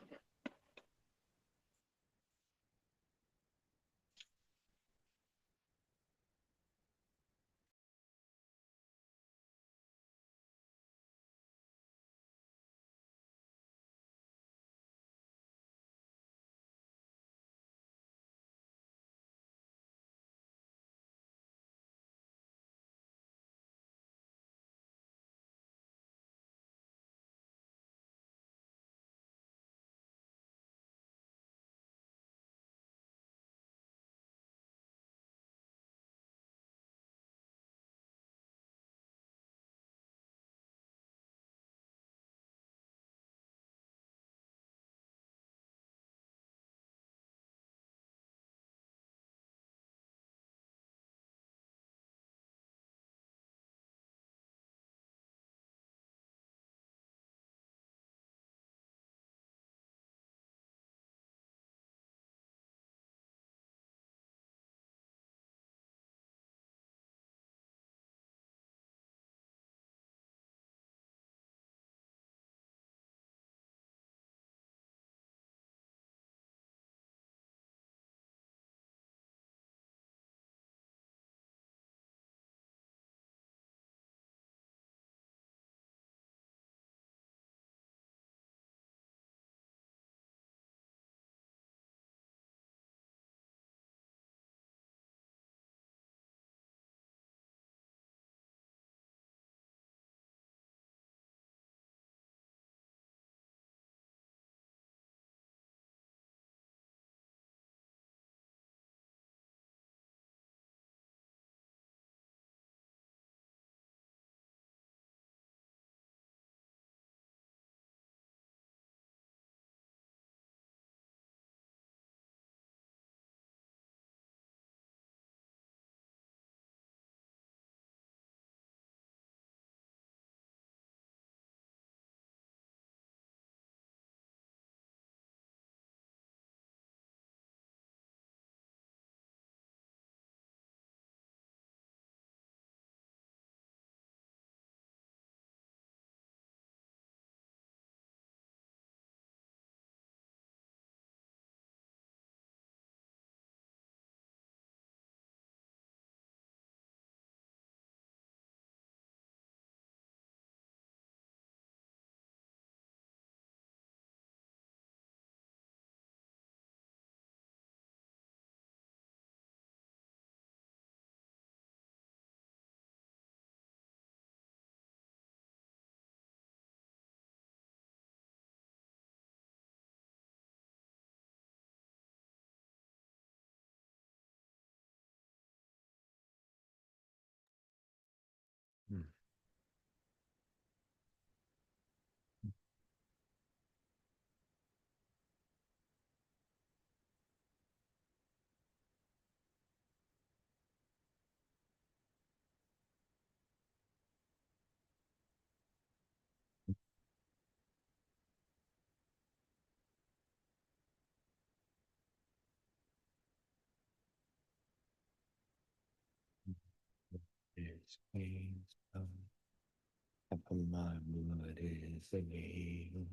My blood is the name.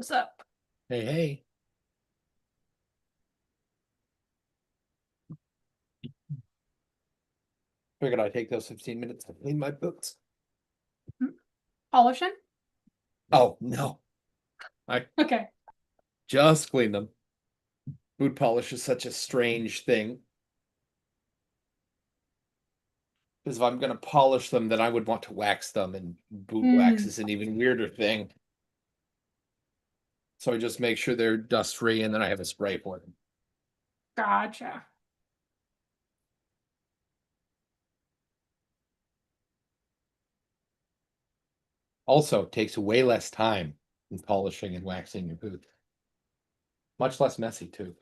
What's up? Hey, hey. Figured I'd take those 15 minutes to clean my boots. Polishing? Oh, no. I Okay. just cleaned them. Boot polish is such a strange thing. Because if I'm going to polish them, then I would want to wax them, and boot wax is an even weirder thing. So I just make sure they're dust free, and then I have a spray for them. Gotcha. Also, takes way less time than polishing and waxing your boot. Much less messy, too.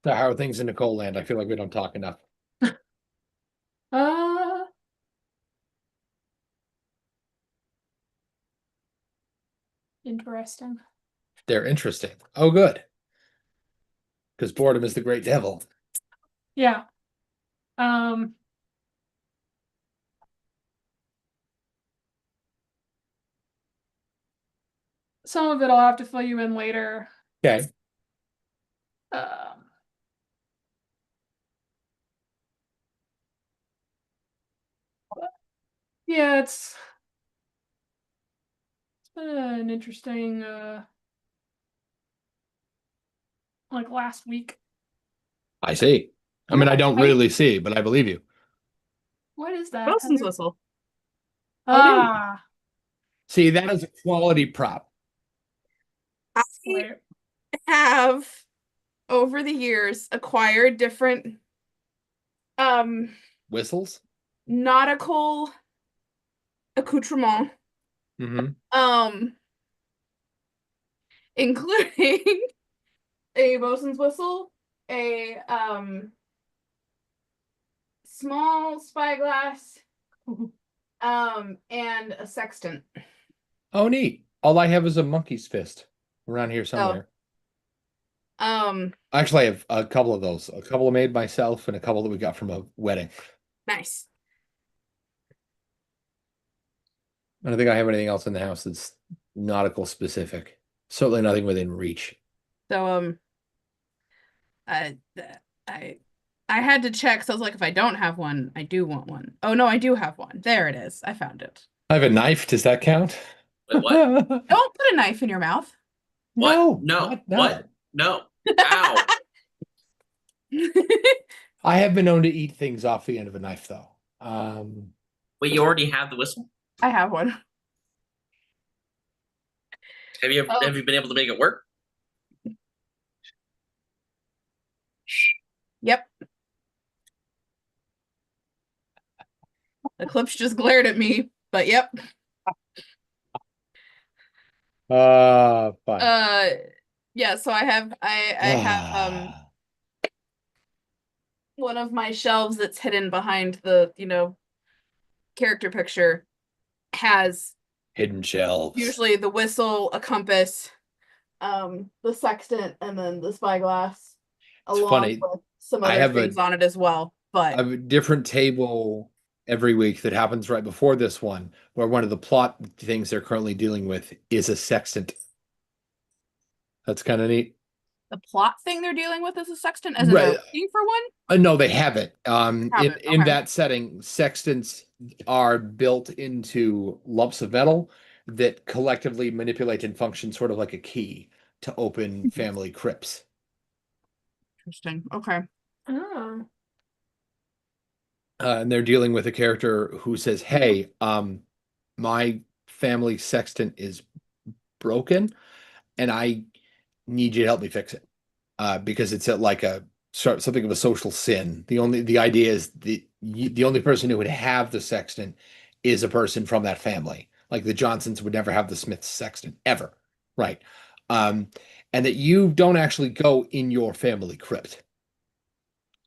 So how are things in Nicole land? I feel like we don't talk enough. Uh, Interesting. They're interesting. Oh, good. Because boredom is the great devil. Yeah. Um, some of it I'll have to fill you in later. Okay. Um, yeah, it's been an interesting like last week. I see. I mean, I don't Right? really see, but I believe you. What is that? Bosun's Heather? whistle. Ah, See, that is a quality prop. I wait. have over the years acquired different Whistles? nautical accoutrement, Mm-hmm. including a bosun's whistle, a small spyglass, And a sextant. Oh, neat. All I have is a monkey's fist around here somewhere. Actually, I have a couple of those. A couple I made myself and a couple that we got from a wedding. Nice. I don't think I have anything else in the house that's nautical specific. Certainly nothing within reach. So I had to check. So I was like, if I don't have one, I do want one. Oh no, I do have one. There it is. I found it. I have a knife. Does that count? Wait, what? Don't put a knife in your mouth. What? No, No. no. What? No. Ow. I have been known to eat things off the end of a knife, though. Wait, you already have the whistle? I have one. Have you Oh. have you been able to make it work? Yep. Eclipse just glared at me, but yep. Fine. Yeah, so I have one of my shelves that's hidden behind the, character picture has Hidden shelves. usually the whistle, a compass, the sextant, and then the spyglass, along funny. with some I other have things on it as well. I But have a different table every week that happens right before this one, where one of the plot things they're currently dealing with is a sextant. That's kind of neat. the plot thing they're dealing with is a sextant, as in Right. they're looking for one. No, they haven't. In Haven't, in okay. that setting, sextants are built into lumps of metal that collectively manipulate and function sort of like a key to open family crypts. Interesting. Okay. Oh. And they're dealing with a character who says, "Hey, my family sextant is broken, and I need you to help me fix it, because it's like something of a social sin. The idea is the only person who would have the sextant is a person from that family. Like the Johnsons would never have the Smiths sextant ever, right? And that you don't actually go in your family crypt.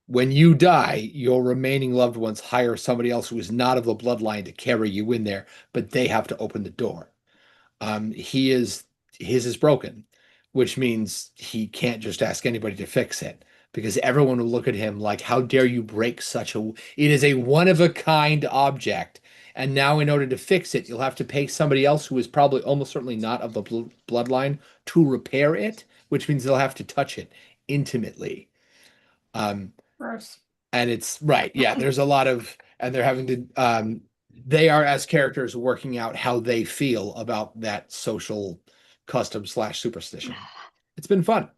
When you die, your remaining loved ones hire somebody else who is not of the bloodline to carry you in there, but they have to open the door. His is broken, which means he can't just ask anybody to fix it, because everyone will look at him like, how dare you break it is a one-of-a-kind object. And now in order to fix it, you'll have to pay somebody else who is probably almost certainly not of the bloodline to repair it, which means they'll have to touch it intimately. Gross. And it's right. Yeah, there's a lot of, and they're having to, they are as characters working out how they feel about that social custom / superstition. It's been fun.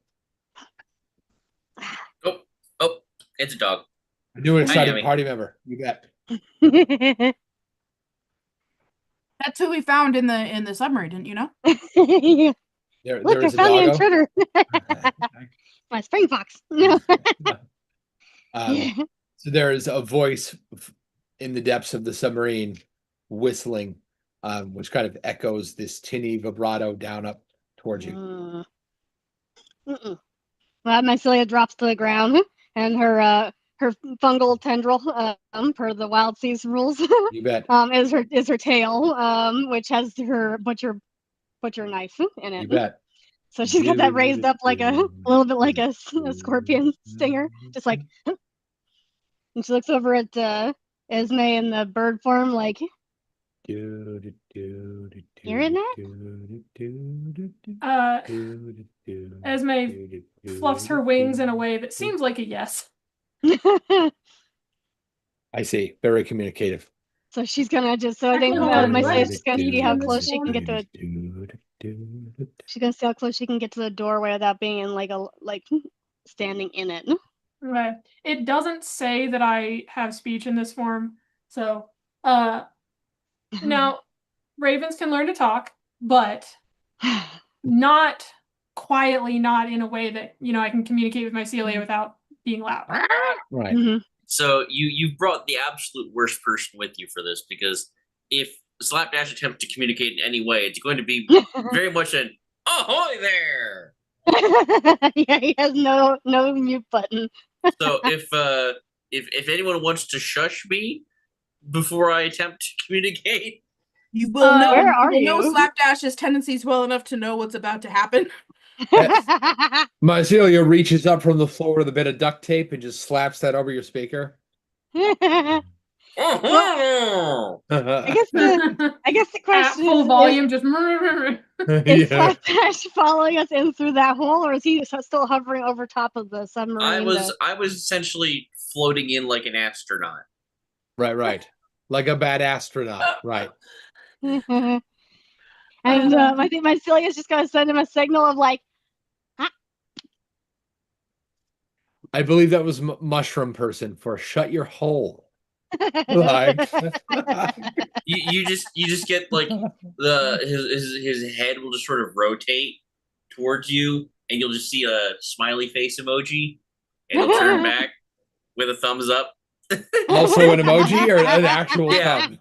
Oh, it's a dog. New and Hi, exciting Amy. party member. You bet. That's who we found in the submarine, didn't you know? There Look, I is a found the doggo. intruder. My spring fox. No. So there is a voice in the depths of the submarine whistling, which kind of echoes this tinny vibrato down up towards you. Well, Mycelia drops to the ground, and her fungal tendril, per the Wild Seas rules, You bet. is her tail, which has her butcher knife in it. You bet. So she's got that raised up like a little bit like a scorpion stinger, just like. And she looks over at Esme in the bird form, like, hearing that? Esme fluffs her wings in a way that seems like a yes. I see. Very communicative. So she's gonna so I think Mycelia's just gonna see how close she can get to it. She's gonna see how close she can get to the doorway without being in like standing in it. Okay. It doesn't say that I have speech in this form. So now ravens can learn to talk, but not quietly, not in a way that, I can communicate with Mycelia without being loud. Right. Mhm. So you've brought the absolute worst person with you for this, because if Slapdash attempts to communicate in any way, it's going to be very much an ahoy there. Yeah, he has no mute button. So if anyone wants to shush me, before I attempt to communicate. You will know. Where are you will know you? Slapdash's tendencies well enough to know what's about to happen. Mycelia reaches up from the floor with a bit of duct tape and just slaps that over your speaker. I I guess the At question full is, volume, just. is Slapdash following us in through that hole, or is he still hovering over top of the submarine? I was essentially floating in like an astronaut. Right. Like a bad astronaut. Right. And I think Mycelia's just gonna send him a signal of like, I believe that was Mushroom Person for shut your hole. Like, You just get like his head will just sort of rotate towards you, and you'll just see a smiley face emoji, and he'll turn back with a thumbs up. also an emoji or an actual Yeah. thumb?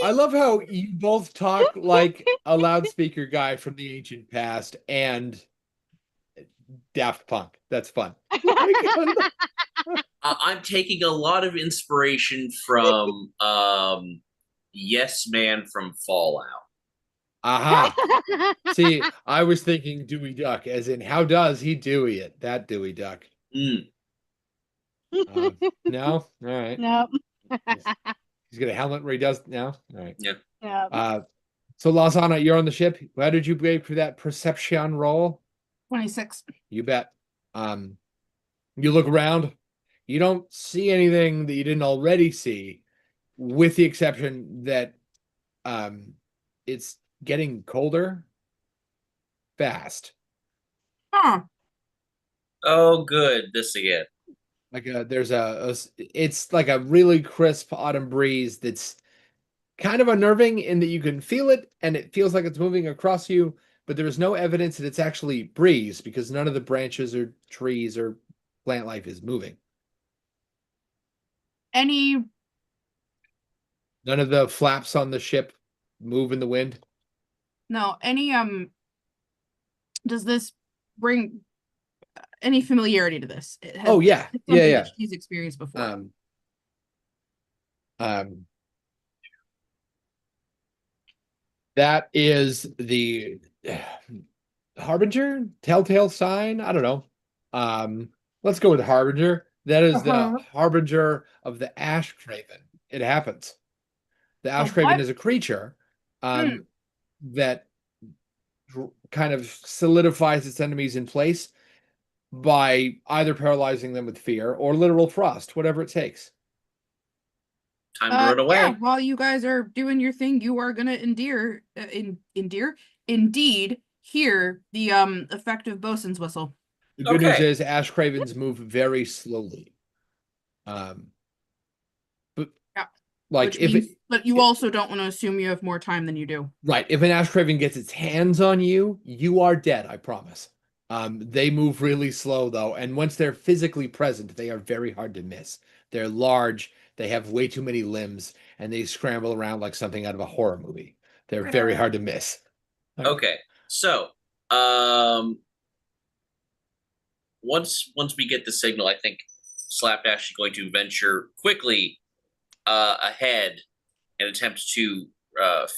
I love how you both talk like a loudspeaker guy from the ancient past and Daft Punk. That's fun. I'm taking a lot of inspiration from Yes Man from Fallout. Aha. See, I was thinking Dewey Duck, as in how does he Dewey it? That Dewey Duck. Mm. No? All right. No. He's got a helmet where he does now. All right. Yeah. So Lasana, you're on the ship. How did you make for that perception roll? 26. You bet. You look around. You don't see anything that you didn't already see, with the exception that it's getting colder fast. Huh. Oh, good. This again. Like there's it's like a really crisp autumn breeze that's kind of unnerving in that you can feel it and it feels like it's moving across you, but there is no evidence that it's actually breeze because none of the branches or trees or plant life is moving. Any None of the flaps on the ship move in the wind. no, any does this bring any familiarity to this? Oh yeah. It's Yeah, something yeah. that she's experienced before. That is the Harbinger, telltale sign. I don't know. Let's go with Harbinger. That is the Harbinger of the Ash Craven. It happens. The Ash Craven what? is a creature that kind of solidifies its enemies in place by either paralyzing them with fear or literal frost, whatever it takes. Time to run away. Yeah, while you guys are doing your thing, you are gonna indeed hear the effective bosun's whistle. The good news Okay. is Ash Cravens move very slowly. But Yeah. like Which if means, it, but you also don't want to assume you have more time than you do. right, if an Ash Craven gets its hands on you, you are dead, I promise. They move really slow though, and once they're physically present, they are very hard to miss. They're large, they have way too many limbs, and they scramble around like something out of a horror movie. They're very hard to miss. Okay. So, once we get the signal, I think Slapdash is going to venture quickly ahead and attempt to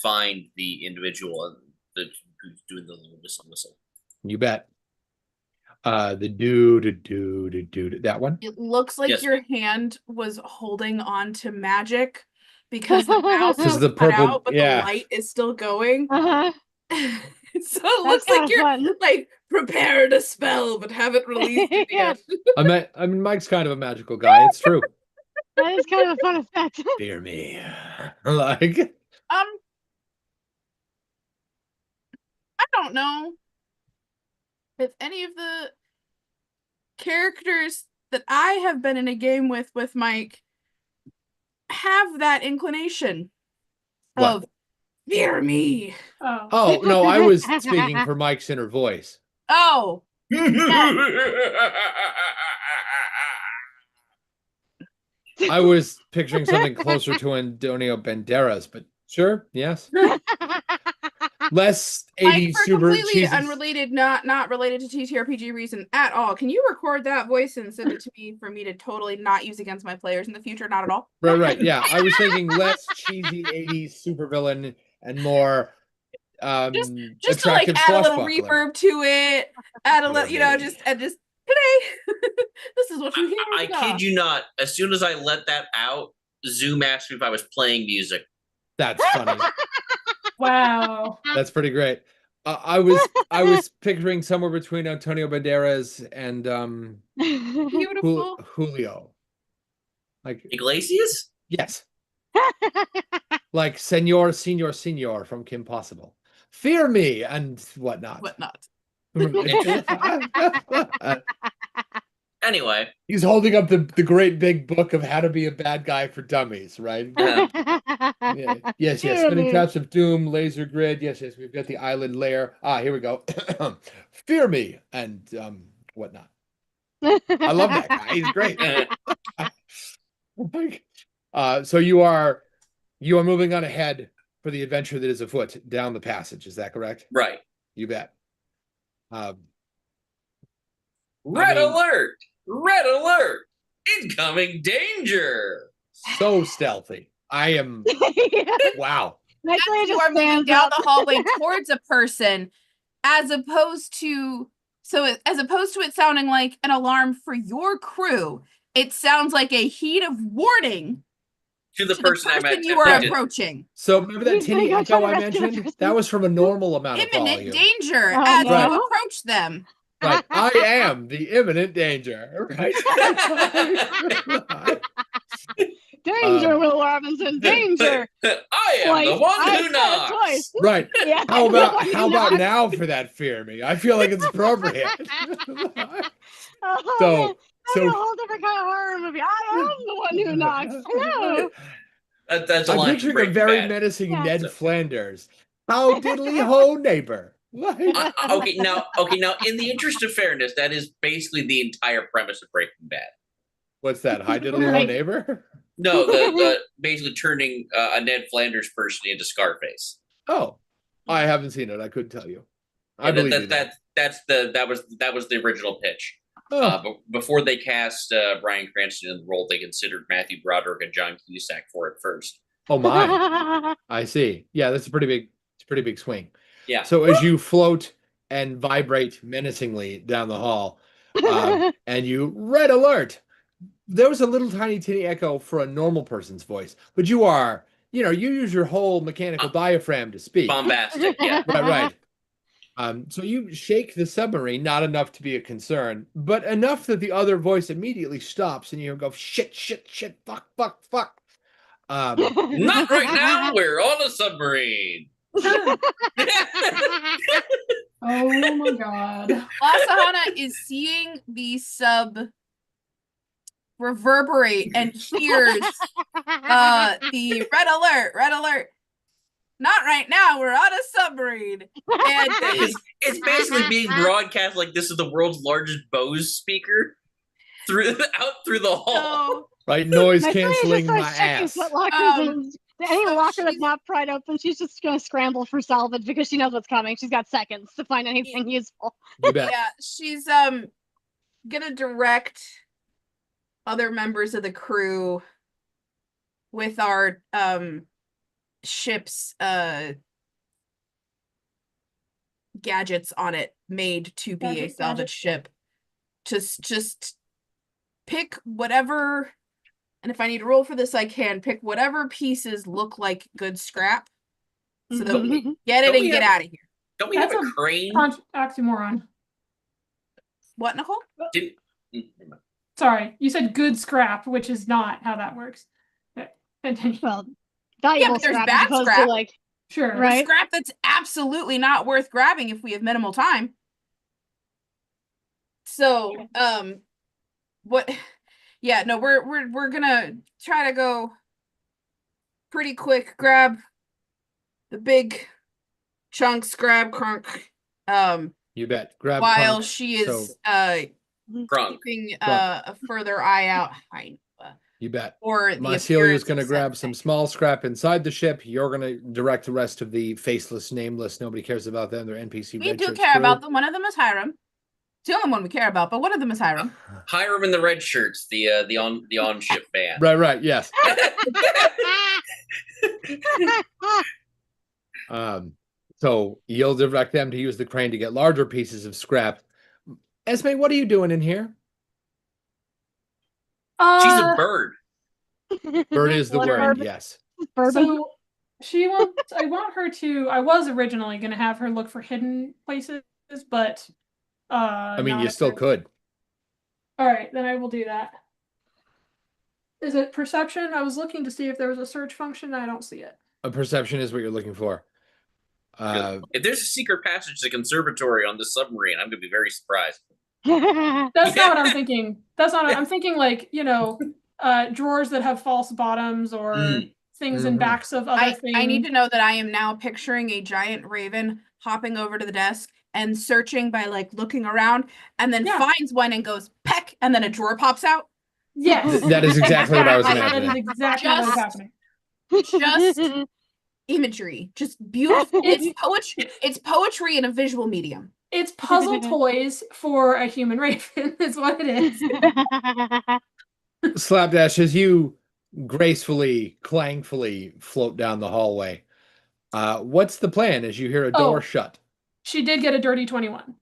find the individual who's doing the little whistle. You bet. The do that one. It looks like Yes. your hand was holding on to magic because the mouse This is is the cut purple- out, but yeah. the light is still going. Uh-huh. So it looks like you're fun. like prepared a spell but haven't released it Yeah. yet. I mean, Mike's kind of a magical guy. It's true. That is kind of a fun effect. Fear me. Like, I don't know if any of the characters that I have been in a game with Mike have that inclination What? of fear me. Oh. oh no, I was speaking for Mike's inner voice. Oh, I was picturing something closer to Antonio Banderas, but sure, yes. less Mike, 80s for super completely cheesy. unrelated, not related to TTRPG reason at all, can you record that voice and send it to me for me to totally not use against my players in the future? Not at all. Right. Yeah, I was thinking less cheesy 80s supervillain and more Just to like attractive add a little swashbuckler. reverb to it, add a little, Yeah, just today. This is what you hear. I kid you not. As soon as I let that out, Zoom asked me if I was playing music. That's funny. Wow. That's pretty great. I was picturing somewhere between Antonio Banderas and Beautiful. Julio. Like Iglesias? yes. Like Senor from Kim Possible. Fear me and whatnot. Anyway. He's holding up the great big book of how to be a bad guy for dummies, right? Yeah. Yes. Spinning Traps of Doom, Laser Grid. Yes. We've got the island layer. Here we go. Fear me and whatnot. I love that guy. He's great. So you are moving on ahead for the adventure that is afoot down the passage. Is that correct? Right. You bet. Red alert! Red alert! Incoming danger! So stealthy. I am. Wow. As you are moving down the hallway towards a person, as opposed to it sounding like an alarm for your crew, it sounds like a heat of warning to the person you are approaching. So remember that tinny echo I mentioned? That was from a normal amount of volume. Imminent danger as you approach them. Right. I am the imminent danger. Right. Danger, Will Robinson, danger. I am the one who knocks. Right. Yeah, How about now for that fear me? I feel like it's appropriate. So a whole different kind of horror movie. I am the one who knocks. Hello. That's I'm picturing a very menacing Ned Flanders. How diddly ho, neighbor. Okay, now, in the interest of fairness, that is basically the entire premise of Breaking Bad. What's that? Hi, diddly ho, neighbor? No, the basically turning a Ned Flanders person into Scarface. Oh, I haven't seen it. I couldn't tell you. I believe that was the original pitch. Oh. But before they cast Bryan Cranston in the role, they considered Matthew Broderick and John Cusack for it first. Oh my! I see. Yeah, that's a pretty big swing. Yeah. So as you float and vibrate menacingly down the hall, and you red alert, there was a little tiny echo for a normal person's voice, but you are, you use your whole mechanical diaphragm to speak. Bombastic, yeah. Right. So you shake the submarine, not enough to be a concern, but enough that the other voice immediately stops and you go, shit, fuck. Not right now, we're on a submarine. Oh my god. Asahana is seeing the sub reverberate and hears the red alert. Not right now, we're on a submarine. And it's basically being broadcast like this is the world's largest Bose speaker out through the hall. Right, noise canceling my ass. Any locker that's not pried open, she's just gonna scramble for salvage because she knows what's coming. She's got seconds to find anything useful. Yeah, she's gonna direct other members of the crew with our ship's gadgets on it made to be a salvage ship. Just pick whatever. And if I need to roll for this, I can pick whatever pieces look like good scrap so that we can get it and get out of here. Don't we have a crane? Oxymoron. What, Nicole? Sorry, you said good scrap, which is not how that works. Well, valuable but there's scrap bad as opposed scrap. to like sure, right? Scrap that's absolutely not worth grabbing if we have minimal time. So, what? Yeah, no, we're gonna try to go pretty quick. Grab the big chunks. Grab Crunk. You bet. Grab while Crunk, she is Crunk. keeping a further eye out. You bet. or the Marcelia's appearance going to of grab said some thing. small scrap inside the ship. You're going to direct the rest of the faceless, nameless. Nobody cares about them. They're NPC. We red do shirts care crew. about them. One of them is Hiram. It's the only one we care about, but one of them is Hiram. Hiram in the red shirts, the on ship band. Right. Yes. So you'll direct them to use the crane to get larger pieces of scrap. Esme, what are you doing in here? She's a bird. Bird is the What word. bourbon- Yes. Bourbon. So she wants. I want her to. I was originally going to have her look for hidden places, but I mean, not you if still there- could. All right, then I will do that. Is it perception? I was looking to see if there was a search function. I don't see it. A perception is what you're looking for. If there's a secret passage to the conservatory on the submarine, I'm gonna be very surprised. That's not what I'm thinking. That's not. I'm thinking like drawers that have false bottoms or Mm. things in Mhm. backs of other things. I need to know that I am now picturing a giant raven hopping over to the desk and searching by like looking around, and then Yeah. finds one and goes peck, and then a drawer pops out. Yes, That is exactly what I was That is imagining. exactly what is Just- happening. Just imagery, just beautiful. It's poetry. It's poetry in a visual medium. It's puzzle toys for a human raven. Is what it is. Slapdash, as you gracefully, clangfully float down the hallway, what's the plan as you hear a door Oh. shut? She did get a dirty 21.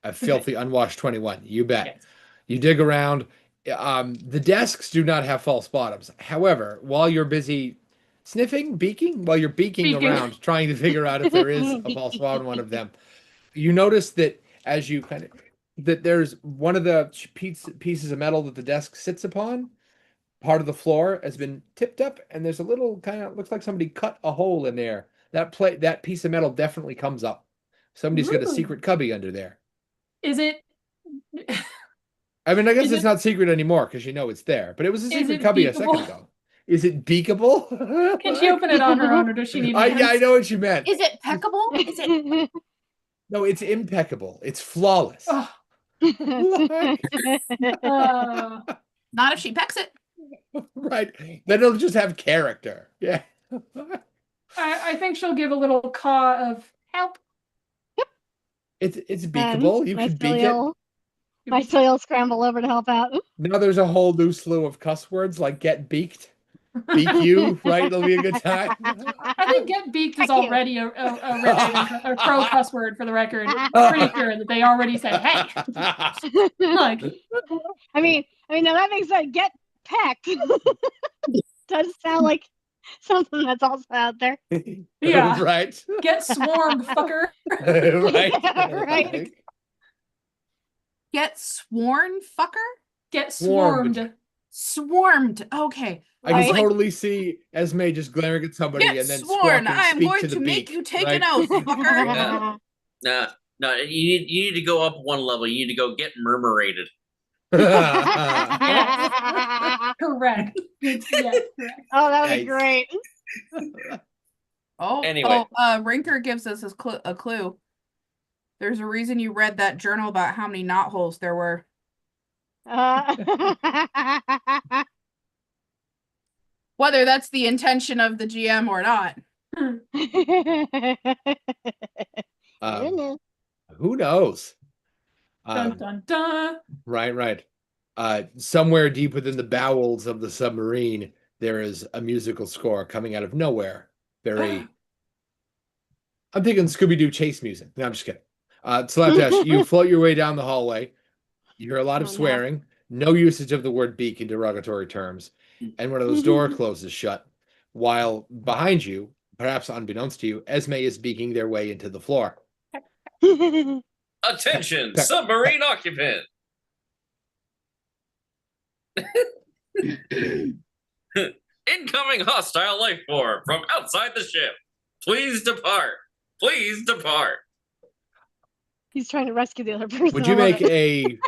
A filthy, unwashed 21. You bet. Yes. You dig around. The desks do not have false bottoms. However, while you're busy sniffing, beaking, while you're beaking Beaking. around, trying to figure out if there is a false bottom on one of them, you notice that as you that there's one of the pieces of metal that the desk sits upon, part of the floor has been tipped up, and there's a little kind of looks like somebody cut a hole in there. That piece of metal definitely comes up. Somebody's got a Ooh. secret cubby under there. Is it? I mean, I guess Is it's it- not secret anymore because you know it's there, but it was a Is secret it cubby a second beakable? ago. Is it beakable? Can she open it on her own, or does she need? Yeah, I hands? know what you meant. Is it peckable? Is it? No, it's impeccable. It's flawless. Oh, Not if she pecks it. Right. Then it'll just have character. Yeah. I think she'll give a little caw of help. It's beakable. You can beak it. My silly will scramble over to help out. Now there's a whole new slew of cuss words like get beaked, beak you, right? It'll be a good time. I think get beaked is Thank you. already a pro cuss word for the record. I'm pretty sure that they already say, "Hey." Like, I mean, now that makes sense. Get pecked. Does sound like something that's also out there. Yeah. Right. get swarmed, fucker. Right. Right. Get sworn, fucker? Get Swarmed. swarmed. Swarmed. Okay. I can Right. totally see Esme just glaring at somebody Get and then sworn. squawking, I am "Speak going to, to the make beak," you take right? an oath, fucker. No, you need to go up one level. You need to go get murmurated. Correct. Yes, correct. Oh, that would Nice. be great. Anyway. Rinker gives us a clue. There's a reason you read that journal about how many knot holes there were. Whether that's the intention of the GM or not. I don't know. Who knows? Dun dun dun. Right. Somewhere deep within the bowels of the submarine, there is a musical score coming out of nowhere. Very. I'm thinking Scooby-Doo chase music. No, I'm just kidding. Slapdash, you float your way down the hallway. You hear a lot of Oh, no. swearing, no usage of the word beak in derogatory terms, and one of those door closes shut. While behind you, perhaps unbeknownst to you, Esme is beaking their way into the floor. Attention, Peck. submarine occupant. Incoming hostile life form from outside the ship. Please depart. Please depart. He's trying to rescue the other person. Would you I love make it. a We're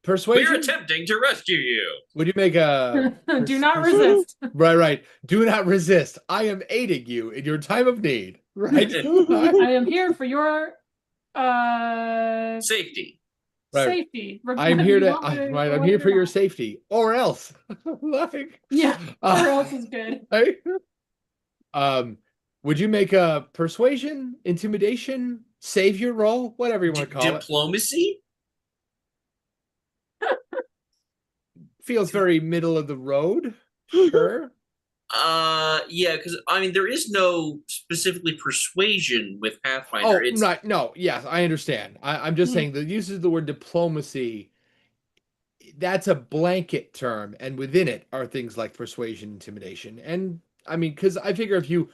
persuasion? attempting to rescue you. Would you make a Do not persuasion? resist. Right. Do not resist. I am aiding you in your time of need. Right. I am here for your Safety. Right. safety. I'm whether here you to. want me Right. or I'm here whether for or your not. safety, or else. Like, Yeah, uh, or else is good. right? Would you make a persuasion, intimidation, savior roll, whatever you want to call it? Diplomacy? Feels very middle of the road. Sure. Yeah, because I mean, there is no specifically persuasion with Pathfinder. Oh, It's right. No, yes, I understand. I'm just saying the use of the word diplomacy, that's a blanket term, and within it are things like persuasion, intimidation. And I mean, because I figure if you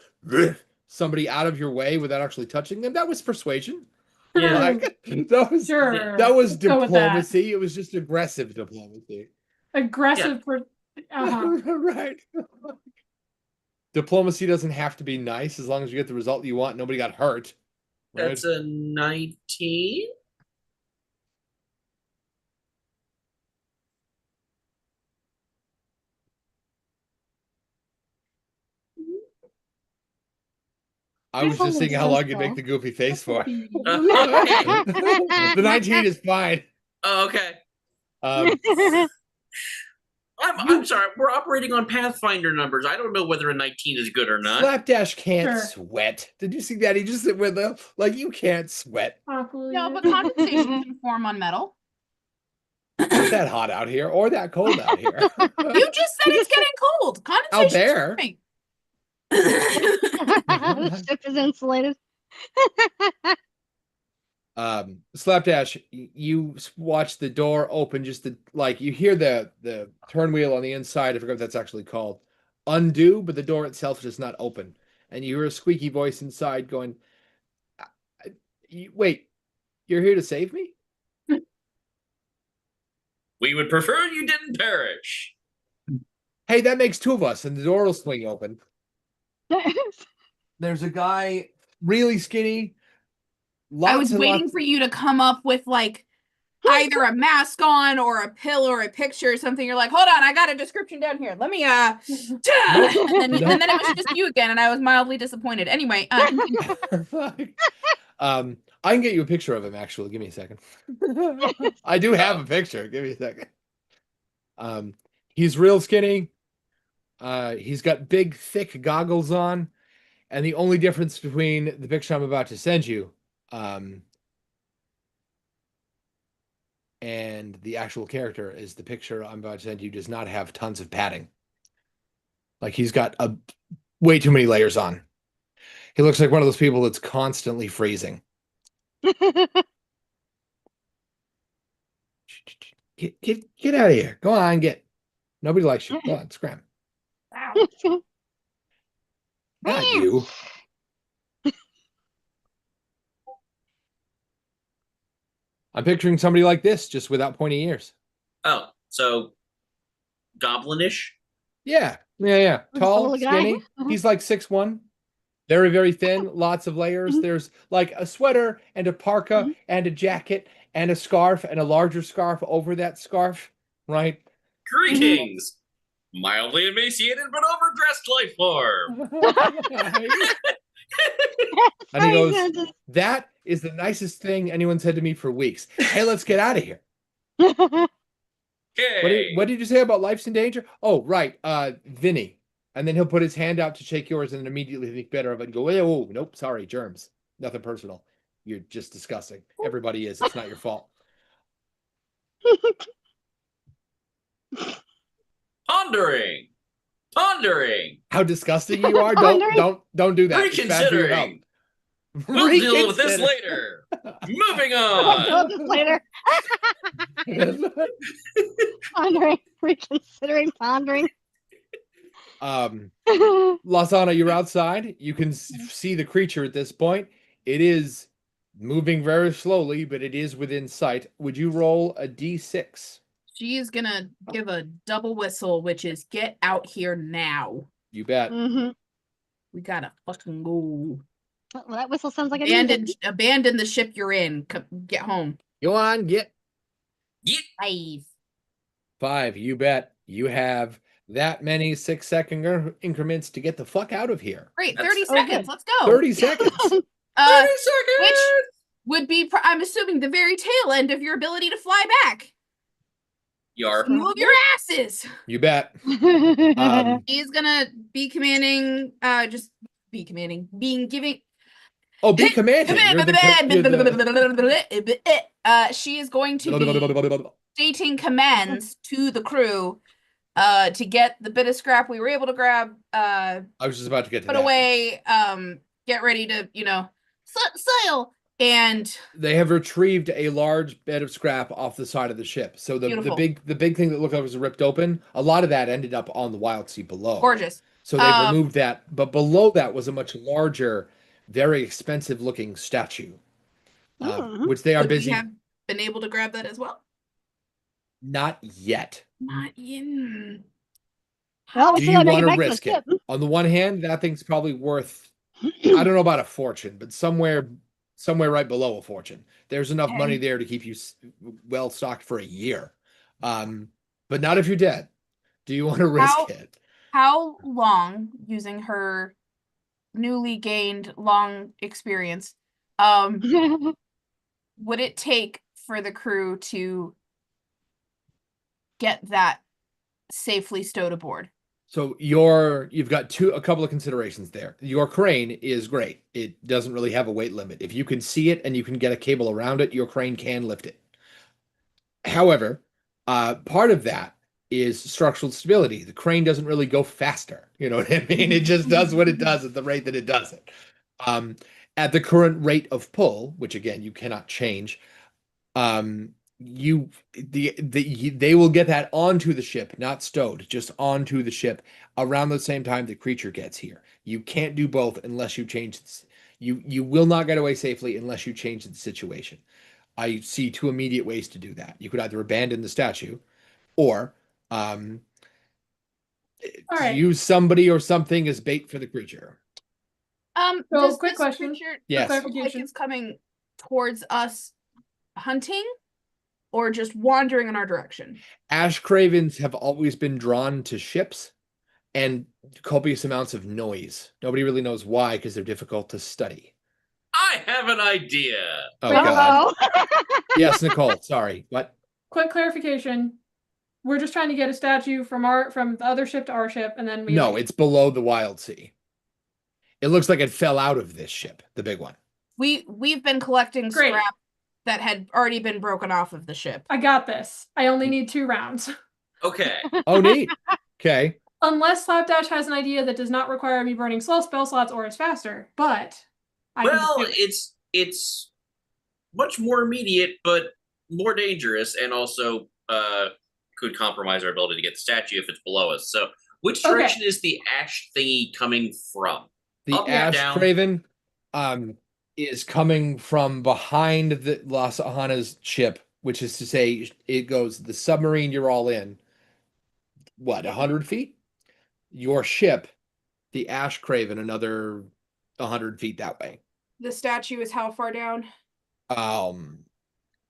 somebody out of your way without actually touching them, that was persuasion. Yeah. Like, that was Sure. that was Let's go with that. diplomacy. It was just aggressive diplomacy. Aggressive. Uh-huh. Right. Diplomacy doesn't have to be nice as long as you get the result you want. Nobody got hurt. Right? that's a 19. I was just seeing how long you'd make the goofy face for. The 19 is fine. Oh, okay. Um, I'm sorry. We're operating on Pathfinder numbers. I don't know whether a 19 is good or not. Slapdash can't Sure. sweat. Did you see that? He just with the like you can't sweat. No, but condensation can form on metal. It's that hot out here or that cold out here. You just said it's getting cold. Condensation. there. The ship is insulated. Slapdash, you watch the door open, just the like you hear the turn wheel on the inside, I forget what that's actually called, undo, but the door itself does not open. And you hear a squeaky voice inside going, wait, you're here to save me? We would prefer you didn't perish. Hey, that makes two of us, and the door will swing open. There's a guy, really skinny. I was waiting for you to come up with like either a mask on or a pill or a picture or something. You're like, hold on, I got a description down here. Let me and then it was just you again, and I was mildly disappointed. Anyway, I can get you a picture of him, actually. Give me a second. I do have a picture. Give me a second. He's real skinny. He's got big, thick goggles on. And the only difference between the picture I'm about to send you and the actual character is the picture I'm about to send you does not have tons of padding. Like he's got way too many layers on. He looks like one of those people that's constantly freezing. Get out of here. Go on, get. Nobody likes you. Go on, scram. Not you. I'm picturing somebody like this, just without pointy ears. Oh, so goblinish? Yeah. Tall, little guy. skinny. He's like 6'1". Very, very thin, lots of layers. There's like a sweater and a parka and a jacket and a scarf and a larger scarf over that scarf, right? Greetings! Mildly emaciated but overdressed life form. And he goes, that is the nicest thing anyone said to me for weeks. Hey, let's get out of here. Okay. What did you say about life's in danger? Oh, right. Vinny. And then he'll put his hand out to shake yours and then immediately think better of it and go, oh, nope, sorry, germs. Nothing personal. You're just disgusting. Everybody is. It's not your fault. Pondering. How disgusting you are. Don't do that. It's bad for your health. Reconsidering. We'll deal with this later. Moving on. Later. Pondering. Lasana, you're outside. You can see the creature at this point. It is moving very slowly, but it is within sight. Would you roll a d6? she is gonna give a double whistle, which is get out here now. You bet. We gotta fucking go. Well, that whistle sounds like a Abandon the ship you're in. Get home. Go on, get Five. 5. You bet. You have that many 6-second increments to get the fuck out of here. Great. That's 30 okay. seconds. Let's go. 30 seconds. 30 seconds. would be, I'm assuming, the very tail end of your ability to fly back. Yar. Move your asses. You bet. He's gonna be commanding, being giving. Oh, be commanded. You're the She is going to be stating commands to the crew to get the bit of scrap we were able to grab, I was just about to get to put that. away, get ready to, sail. And They have retrieved a large bed of scrap off the side of the ship. So the Beautiful. big thing that looked like it was ripped open, a lot of that ended up on the wild sea below. gorgeous. So they removed that, but below that was a much larger, very expensive looking statue, which they are Would we busy. have been able to grab that as well? Not yet. Not in. Well, we Do still you gotta make want it to back to the risk it? ship. On the one hand, that thing's probably worth, I don't know about a fortune, but somewhere right below a fortune. There's enough Okay. money there to keep you well stocked for a year. But not if you're dead. Do you want to risk it? How long, using her newly gained long experience, would it take for the crew to get that safely stowed aboard? So you've got a couple of considerations there. Your crane is great. It doesn't really have a weight limit. If you can see it and you can get a cable around it, your crane can lift it. However, part of that is structural stability. The crane doesn't really go faster. You know what I mean? It just does what it does at the rate that it does it. At the current rate of pull, which again you cannot change, they will get that onto the ship, not stowed, just onto the ship around the same time the creature gets here. You can't do both unless you change. You will not get away safely unless you change the situation. I see two immediate ways to do that. You could either abandon the statue, or right. use somebody or something as bait for the creature. So, Does quick this question. creature Yes. look like it's coming towards us hunting, or just wandering in our direction? Ash cravens have always been drawn to ships and copious amounts of noise. Nobody really knows why, because they're difficult to study. I have an idea. Oh God. Uh-oh. Yes, Nicole. Sorry. What? Quick clarification. We're just trying to get a statue from the other ship to our ship, and then we No, it's below the Wild Sea. It looks like it fell out of this ship, the big one. We've been collecting Great. scrap that had already been broken off of the ship. I got this. I only need 2 rounds. Okay. Oh, neat. Okay. Unless Slapdash has an idea that does not require me burning slow spell slots or is faster, but I can just Well, do it. it's much more immediate, but more dangerous, and also could compromise our ability to get the statue if it's below us. So, which Okay. direction is the ash thingy coming from? The Up or Ash down? Craven is coming from behind the Las Ahana's ship, which is to say, it goes the submarine you're all in. What, 100 feet? Your ship, the Ash Craven, another 100 feet that way. The statue is how far down?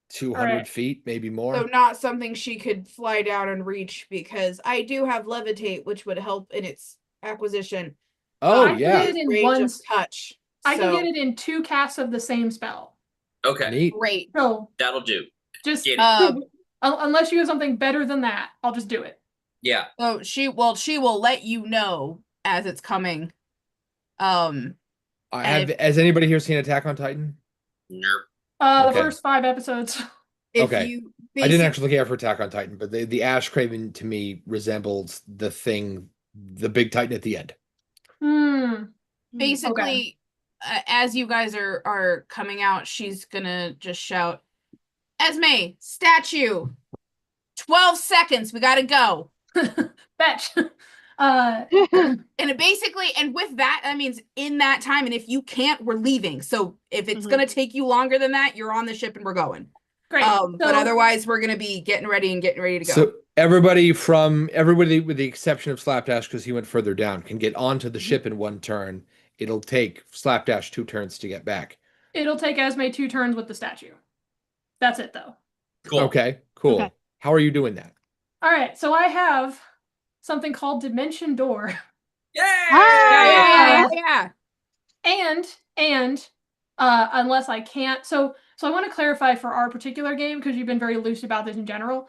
200 Alright. feet, maybe more. So not something she could fly down and reach, because I do have levitate, which would help in its acquisition. Oh, I can yeah. get it in Range one of touch. I can So, get it in 2 casts of the same spell. Okay, Neat. great. So that'll do. just Get it. unless you have something better than that, I'll just do it. Yeah. So she will let you know as it's coming. Has anybody here seen Attack on Titan? Nerp. The Okay. first 5 episodes. If Okay. you I didn't actually care for Attack on Titan, but the Ash Craven to me resembles the thing, the big Titan at the end. basically as you guys are coming out, she's gonna just shout, Esme, statue, 12 seconds, we gotta go. Fetch. And it basically, and with that means in that time, and if you can't, we're leaving. So if it's gonna take you longer than that, you're on the ship and we're going. Great. But otherwise we're gonna be getting ready to go. So everybody with the exception of Slapdash, because he went further down, can get onto the ship in one turn. It'll take Slapdash 2 turns to get back. It'll take Esme 2 turns with the statue. That's it, though. Cool. Okay, cool. Okay. How are you doing that? All right, so I have something called Dimension Door. Yay! yeah. And unless I can't, so So I want to clarify for our particular game, because you've been very loose about this in general.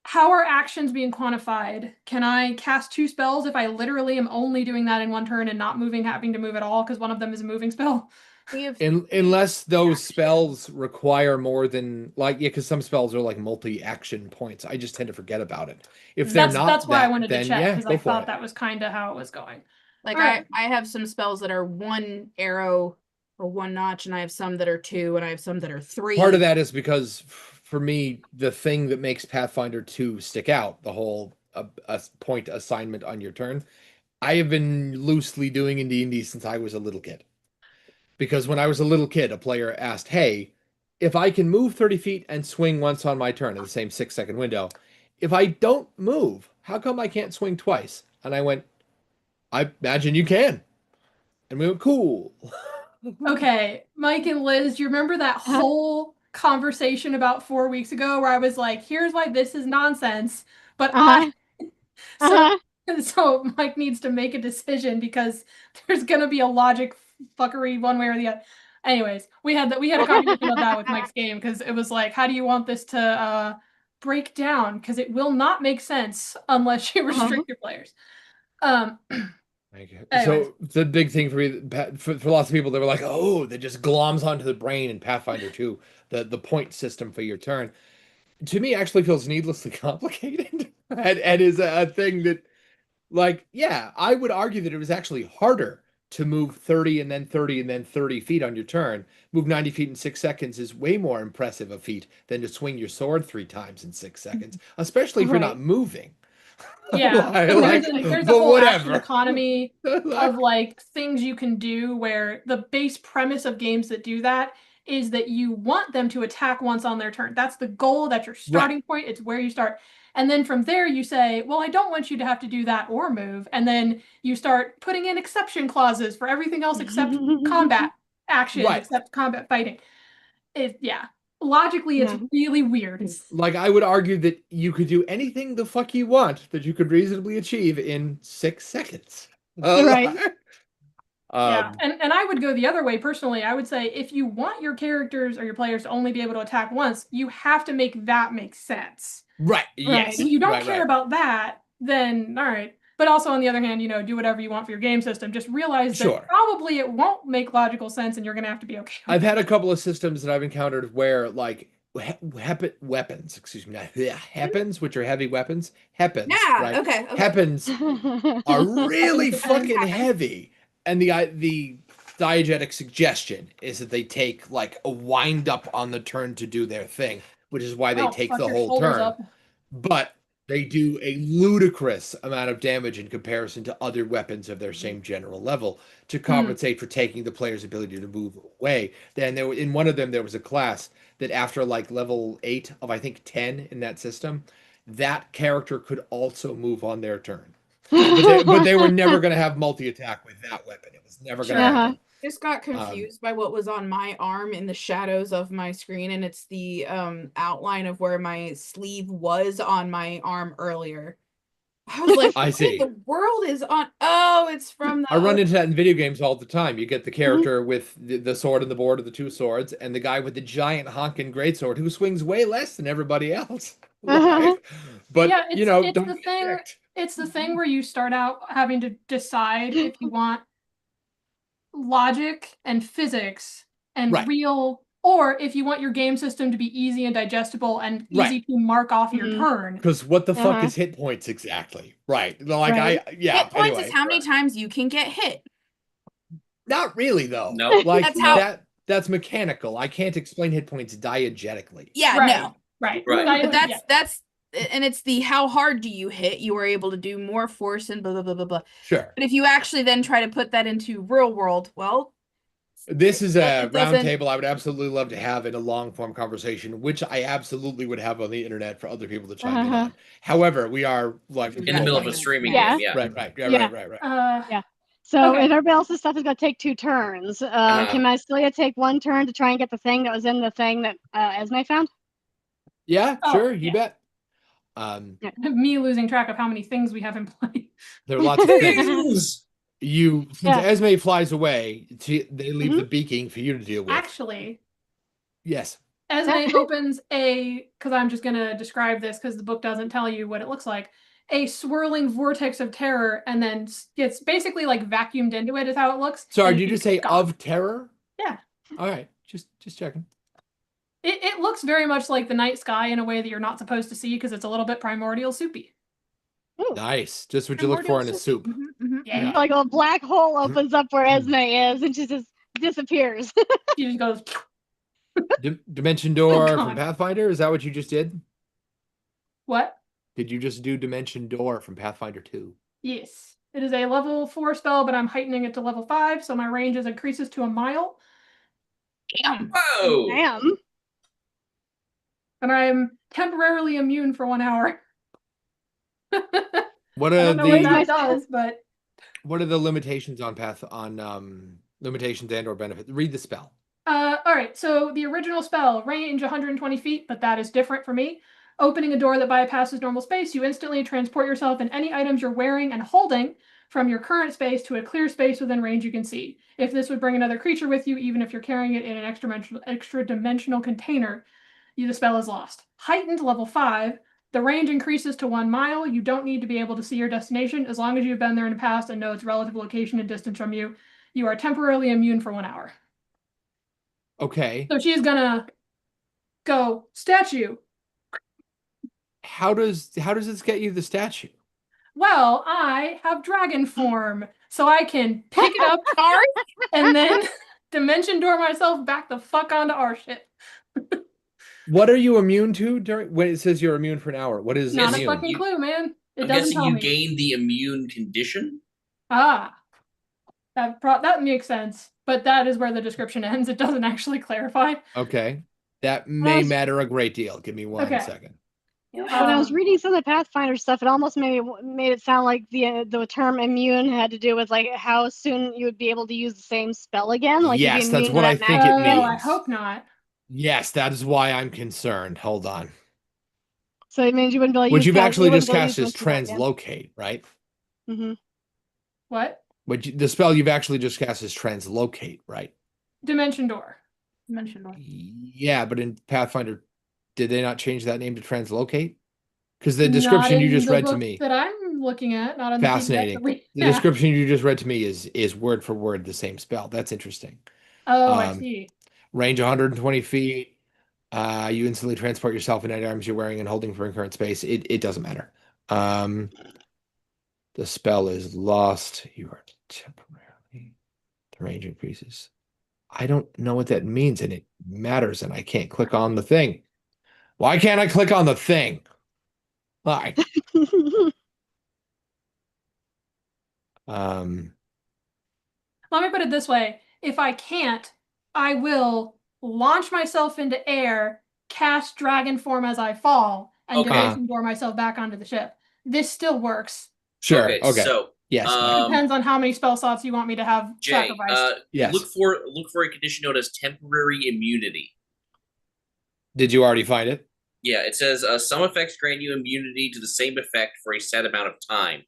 How are actions being quantified? Can I cast 2 spells if I literally am only doing that in 1 turn and not having to move at all because one of them is a moving spell? We have Unless those actions. spells require more than because some spells are like multi-action points. I just tend to forget about it. If they're not, that's why I that, wanted then to check, yeah, because go I for thought it. that was kind of how it was going. Like Alright. I have some spells that are 1 arrow or 1 notch, and I have some that are 2, and I have some that are 3. Part of that is because for me, the thing that makes Pathfinder 2 stick out, the whole point assignment on your turn, I have been loosely doing in D&D since I was a little kid. Because when I was a little kid, a player asked, "Hey, if I can move 30 feet and swing once on my turn in the same 6-second window, if I don't move, how come I can't swing twice?" And I went, "I imagine you can." And we went, "Cool." Okay, Mike and Liz, do you remember that whole conversation about 4 weeks ago where I was like, here's why this is nonsense, but so Mike needs to make a decision because there's gonna be a logic fuckery one way or the other. Anyways, we had a conversation about that with Mike's game, because it was like, how do you want this to break down? Because it will not make sense unless you restrict your players. Anyways. So the big thing for me, for lots of people, they were like, "Oh, that just gloms onto the brain in Pathfinder 2, the point system for your turn." To me, actually feels needlessly complicated, and is a thing that, like, yeah, I would argue that it was actually harder to move 30 and then 30 and then 30 feet on your turn. Move 90 feet in 6 seconds is way more impressive a feat than to swing your sword 3 times in 6 seconds, especially if you're not moving. Yeah, Like, there's a but whole action whatever. economy of like things you can do, where the base premise of games that do that is that you want them to attack once on their turn. That's the goal, that's your starting point, it's where you start. And then from there you say, well, I don't want you to have to do that or move. And then you start putting in exception clauses for everything else except combat action, except combat fighting. Logically, it's really weird. Like, I would argue that you could do anything the fuck you want that you could reasonably achieve in 6 seconds. Right. Yeah, and I would go the other way personally. I would say if you want your characters or your players to only be able to attack once, you have to make that make sense. Right. Yes. If you don't care about that, then all right. But also on the other hand, do whatever you want for your game system. Just realize that probably it won't make logical sense, and you're going to have to be okay. I've had a couple of systems that I've encountered where, like, weapons, excuse me, weapons, which are heavy weapons, right? Okay. Weapons are really fucking heavy, and the diegetic suggestion is that they take like a wind up on the turn to do their thing, which is why they take the whole turn. But they do a ludicrous amount of damage in comparison to other weapons of their same general level to compensate for taking the player's ability to move away. Then in one of them, there was a class that after like level 8 of I think 10 in that system, that character could also move on their turn. But they were never going to have multi-attack with that weapon. It was never going to happen. Just got confused by what was on my arm in the shadows of my screen, and it's the outline of where my sleeve was on my arm earlier. I was like, I see. The world is on. Oh, it's from the. I run into that in video games all the time. You get the character with the sword and the board of the 2 swords, and the guy with the giant honking greatsword who swings way less than everybody else. But yeah, it's don't the thing. It's the thing where you start out having to decide if you want logic and physics and real, or if you want your game system to be easy and digestible and easy to mark off your turn. Because what the fuck is hit points exactly? Right. Like hit points is how many times you can get hit. Not really though. No. Like that's mechanical. I can't explain hit points diegetically. Yeah, no. Right. But that's and it's the how hard do you hit? You are able to do more force and blah blah blah blah blah. Sure. But if you actually then try to put that into real world, well, this is a round table I would absolutely love to have in a long form conversation, which I absolutely would have on the internet for other people to chime in on. However, we are like in the middle of a streaming game. Yeah. Right. Yeah. So if everybody else's stuff is going to take 2 turns, can Mycelia take 1 turn to try and get the thing that was in the thing that Esme found? Yeah, sure, you bet. Me losing track of how many things we have in play. There are lots of things. Since Esme flies away, they leave the beaking for you to deal with. Actually, Yes. Esme opens because I'm just going to describe this because the book doesn't tell you what it looks like, a swirling vortex of terror, and then gets basically like vacuumed into it is how it looks. Sorry, and did you just say gone. of terror? Yeah. All right, just checking. It looks very much like the night sky in a way that you're not supposed to see because it's a little bit primordial soupy. Ooh. Nice. Just what you look for in a soup. Yeah. Like a black hole opens up where Esme is and she just disappears. She just goes. Dimension door God. from Pathfinder. Is that what you just did? What? Did you just do Dimension Door from Pathfinder 2? Yes. It is a level 4 spell, but I'm heightening it to level 5, so my range increases to a mile. Damn. Whoa! Damn. And I'm temporarily immune for 1 hour. What I are don't know what that the does, but limitations on limitations and or benefits? Read the spell. all right. So the original spell, range 120 feet, but that is different for me. Opening a door that bypasses normal space, you instantly transport yourself and any items you're wearing and holding from your current space to a clear space within range you can see. If this would bring another creature with you, even if you're carrying it in an extra dimensional container, the spell is lost. Heightened level 5, the range increases to 1 mile. You don't need to be able to see your destination. As long as you've been there in the past and know its relative location and distance from you, you are temporarily immune for 1 hour. Okay. So she's gonna go statue. How does this get you the statue? Well, I have dragon form, so I can pick it up and then dimension door myself back the fuck onto our ship. What are you immune to during when it says you're immune for an hour? What is Not immune? a fucking clue, man. It I'm doesn't guessing tell you me. gain the immune condition. Ah, that makes sense. But that is where the description ends. It doesn't actually clarify. Okay. That may was- matter a great deal. Give me one Okay. second. When I was Um, reading some of the Pathfinder stuff, it almost made it sound like the term immune had to do with like how soon you would be able to use the same spell again. Like Yes, you'd be that's immune what to I that think magic it again. I means. hope not. Yes, that is why I'm concerned. Hold on. So it means you wouldn't be able to What use you've you actually wouldn't just be able to cast use is dimension door translocate, right? again. What? The spell you've actually just cast is translocate, right? Dimension door. Dimension door. Yeah, but in Pathfinder, did they not change that name to translocate? Because the Not description you in just the read to book me, that I'm looking at, not on the PDF fascinating. that we- The Yeah. description you just read to me is word for word the same spell. That's interesting. Oh, I um, see. Range 120 feet. You instantly transport yourself and any items you're wearing and holding from your current space. It doesn't matter. The spell is lost. You are temporarily. The range increases. I don't know what that means, and it matters, and I can't click on the thing. Why can't I click on the thing? All right. Let me put it this way. If I can't, I will launch myself into air, cast dragon form as I fall, and Okay. dimension door myself back onto the ship. This still works. Sure. Okay, Okay. so Yes. Depends on how many spell slots you want me to have Jay, sacrificed. Yes. look for a condition known as temporary immunity. Did you already find it? Yeah, it says some effects grant you immunity to the same effect for a set amount of time.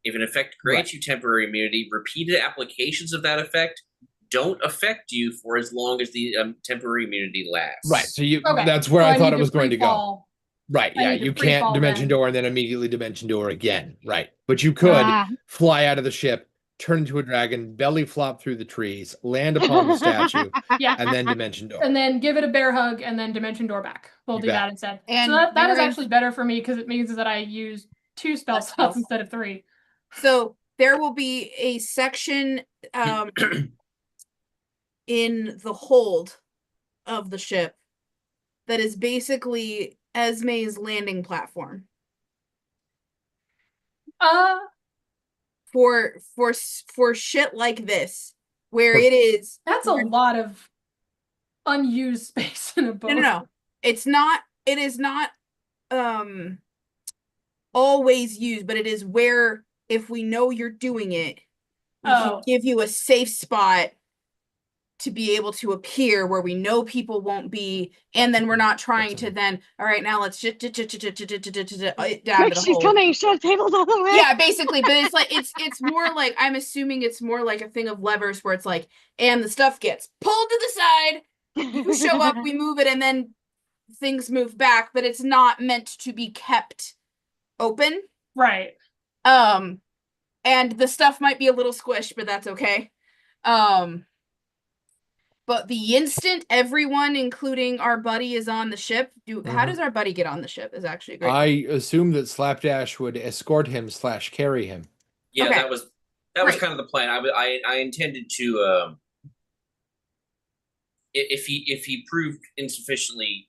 If an effect grants you temporary immunity, repeated applications of that effect don't affect you for as long as the temporary immunity lasts. Right. So you Okay, that's where so I thought need it to was going to go. pre-fall. Right. I Yeah. need to You pre-fall can't dimension then. door and then immediately dimension door again. Right. But you could Ah. fly out of the ship, turn into a dragon, belly flop through the trees, land upon the statue, Yeah. and then dimension door. And then give it a bear hug and then dimension door back. We'll You do bet. that instead. And So that is there is- actually better for me because it means that I use 2 spell Less slots spells. instead of 3. So there will be a section in the hold of the ship that is basically Esme's landing platform for shit like this, where it is. That's a lot of unused space in a boat. No. It's not. It is not always used, but it is where if we know you're doing it, we can give you a safe spot to be able to appear where we know people won't be, and then we're not trying to then. All right, now let's down to Quick, the she's hole. coming. Shut tables on the way. Yeah, basically, but it's like it's more like I'm assuming it's more like a thing of levers where it's like, and the stuff gets pulled to the side, you show up, we move it, and then things move back, but it's not meant to be kept open. Right. And the stuff might be a little squished, but that's okay. But the instant everyone, including our buddy, is on the ship, how does our buddy get on the ship? Is actually a great. I assume that Slapdash would escort him / carry him. Yeah, Okay. that was Great. kind of the plan. I intended to if he proved insufficiently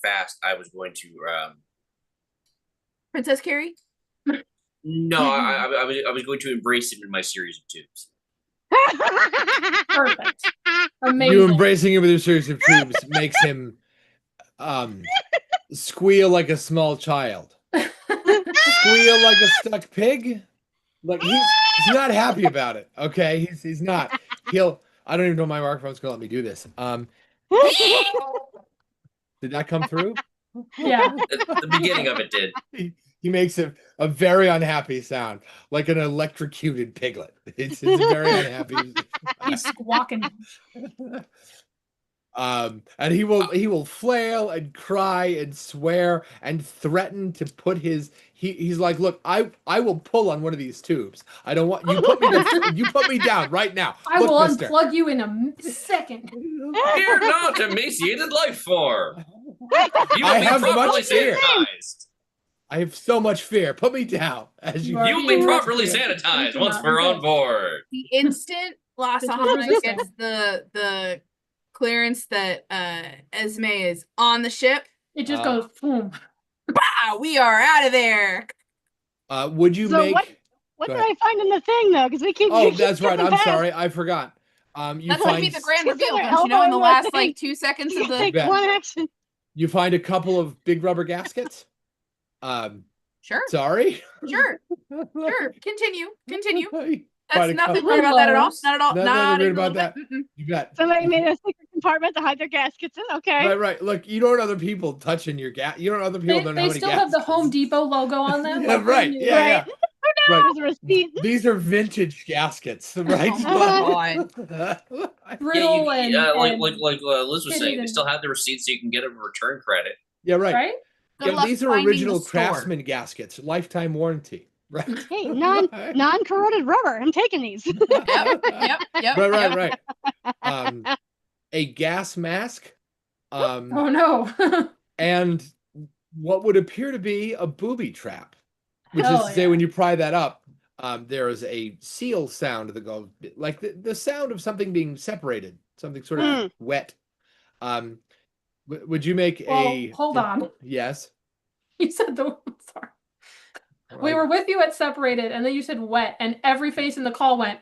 fast, I was going to Princess Carrie? no, I was going to embrace him in my series of tubes. Perfect. Amazing. You embracing him with your series of tubes makes him squeal like a small child. Squeal like a stuck pig. Like he's not happy about it. Okay, he's not. I don't even know if my microphone's gonna let me do this. Did that come through? Yeah. The beginning of it did. He makes a very unhappy sound, like an electrocuted piglet. It's very unhappy. He's squawking. And he will flail and cry and swear and threaten to put he's like, look, I will pull on one of these tubes. I don't want you put me down right now. I Look, will mister. unplug you in a second. Fear not, emaciated life form. You will I be have properly much fear. sanitized. I have so much fear. Put me down as you. Right. You will be Fear. properly Fear. sanitized Fear once not. we're on Okay. board. The instant Lasahana resistant. gets the clearance that Esme is on the ship, It just goes boom. we are out of there. Would you So make? What Go did ahead. I find in the thing though? Because we keep. Oh, we keep that's right. skipping I'm past. sorry. I forgot. You That's gonna be find the grand Just reveal, their don't you know? In the elbow in the last thing. like 2 seconds of You the take bet. one action. you find a couple of big rubber gaskets. Sure, Sorry. sure. Continue. Find That's a nothing couple- weird about that at all. Hellos. Not at all. Nothing Not weird even a about little that. bit. Mm-mm. You bet. Somebody made a secret compartment to hide their gaskets in. Okay. Right. Look, you don't want other people touching your gas. You don't want other people They, don't know they how many still have the gaskets. Home Depot logo on them. Yeah, like right. brand new. Yeah. Right. There's a receipt. These are vintage gaskets, right? Oh my God. Brittle Yeah, and, like Liz was saying, they and- still have the receipt so you can get a return credit. Yeah, right. right? Good Yeah, luck these are finding the original store. Craftsman gaskets, lifetime warranty. Right. Hey, non-corroded rubber. I'm taking these. Yep. Right. A gas mask, Oh no. and what would appear to be a booby trap, which is Hell to say, yeah. when you pry that up, there is a seal sound that goes like the sound of something being separated, something sort of wet. Would you make Well, hold on. Yes. You said the sorry. We were with you at separated, and then you said wet, and every face in the call went.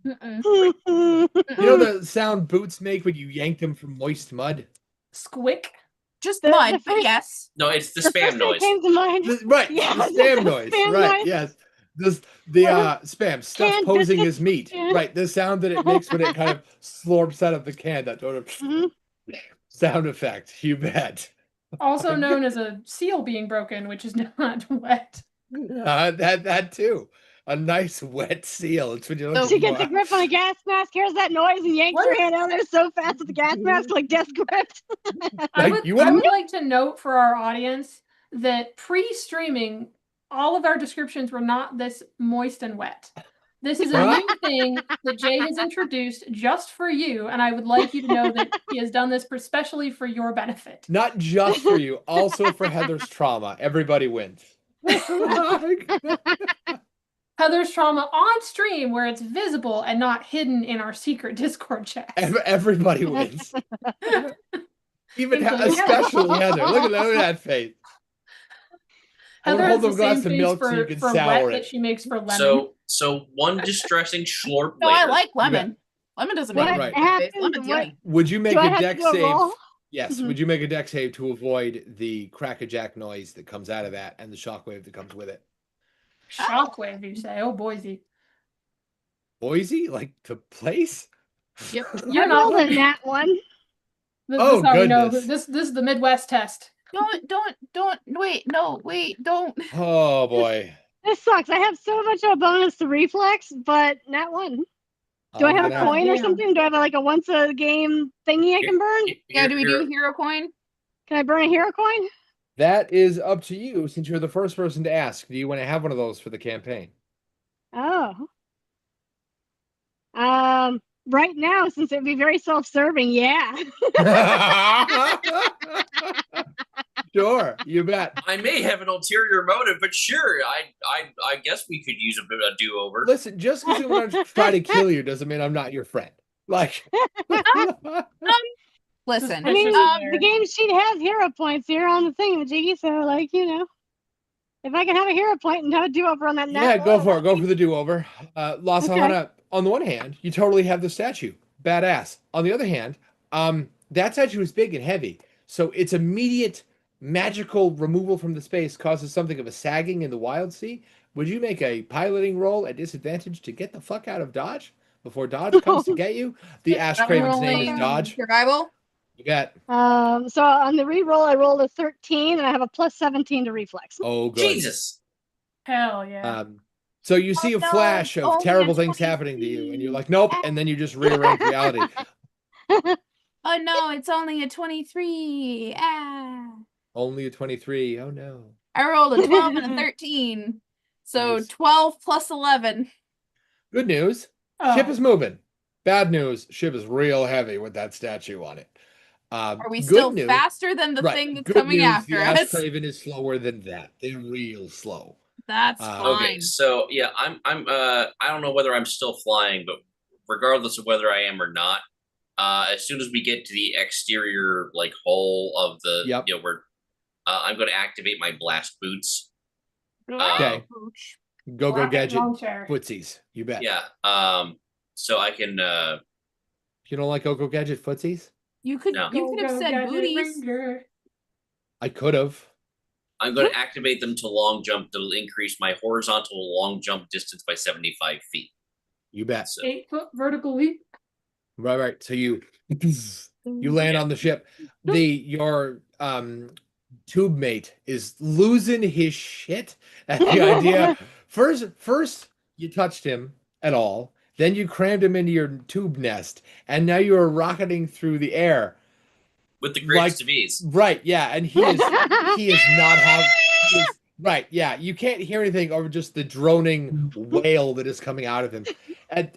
Mm-mm. You know the sound boots make when you yank them from moist mud? Squick. Just The mud, but first- yes. No, it's the The spam first thing noise. came to mind. Right, Yeah, the spam noise. spam Right, noise. yes. The spam stuff Canned posing biscuits. as meat. Yeah. Right, the sound that it makes when it kind of slurps out of the can, that sort of Mhm. sound effect. You bet. Also known as a seal being broken, which is not wet. That too. A nice wet seal. It's when you're So- looking She gets for. a grip on a gas mask, hears that noise, and yanks her hand out there so fast with the gas mask, like death grip. I Like, would, I would like to note for our audience that pre-streaming, all of our descriptions were not this moist and wet. This is a new thing that Jay has introduced just for you, and I would like you to know that he has done this especially for your benefit. Not just for you, also for Heather's trauma. Everybody wins. Heather's trauma on stream where it's visible and not hidden in our secret Discord chat. Everybody wins. Even Including especially Heather. Look at that face. I Heather wanna has hold the the glass same of face milk for, so you can for sour wet it. that she makes for lemon. So one distressing schlorp No, later. I like lemon. Lemon doesn't make What a Right. good face. happened? Lemon's What- yummy. Would you make Do I a have to deck do a save? roll? Yes. Mhm. Would you make a deck save to avoid the crackerjack noise that comes out of that and the shockwave that comes with it? Shockwave, you say? Oh, Boise. Boise, like the place? Yep. You're I not. rolled a This, nat one. this Oh, is how we know. goodness. This is the Midwest test. Don't, wait, no, wait, don't. Oh boy. This sucks. I have so much of a bonus to reflex, but nat one. Do I I'm have a gonna have- coin or Damn. something? Do I have like a once a game thingy I can burn? Yeah, do we do a hero coin? Can I burn a hero coin? That is up to you since you're the first person to ask. Do you want to have one of those for the campaign? Oh. Right now, since it'd be very self-serving, yeah. Sure, you bet. I may have an ulterior motive, but sure, I guess we could use a bit of do-over. Listen, just because I'm going to try to kill you doesn't mean I'm not your friend. Like, Listen, I mean, Suspicious the game sheet has hero points here on the thingamajiggy, so like, if I can have a hero point and have a do-over on that yeah, go for it. Go for the do-over. La Okay. Sahana, on the one hand, you totally have the statue. Badass. On the other hand, that statue is big and heavy, so its immediate magical removal from the space causes something of a sagging in the wild sea. Would you make a piloting roll at disadvantage to get the fuck out of Dodge before Dodge comes to get you? The Ash I'm Craven's name is rolling Dodge. survival. You got. So on the re-roll, I rolled a 13, and I have a plus 17 to reflex. Oh, good. Jesus. Hell yeah. So you see a no, flash of only a terrible things happening to you, and you're like, nope, and then you just rearrange reality. Oh no, it's only a 23. Ah. Only a 23. Oh no. I rolled a 12 and a 13. So Nice. 12 plus 11. Good news. Oh, Ship is moving. Bad news. Ship is real heavy with that statue on it. Are we good still news- faster than the right, thing that's good coming news, after the Ash us? Craven is slower than that. They're real slow. That's Okay, fine. Okay, so yeah, I don't know whether I'm still flying, but regardless of whether I am or not, as soon as we get to the exterior like hull of the, Yep. where I'm going to activate my blast boots. Okay. Ouch. Go rocket gadget. launcher. Footsies. You bet. Yeah. So I can. You don't like Go Gadget footsies? You could No. you could have Go, said gadget booties. ringer. I could have. I'm going to activate them to long jump to increase my horizontal long jump distance by 75 feet. You bet. So 8-foot vertical leap. Right. So you land on the ship. Your tube mate is losing his shit at the idea. First you touched him at all, then you crammed him into your tube nest, and now you are rocketing through the air. with the greatest of ease. Right, yeah, and he is not having. Right, yeah, you can't hear anything over just the droning wail that is coming out of him. And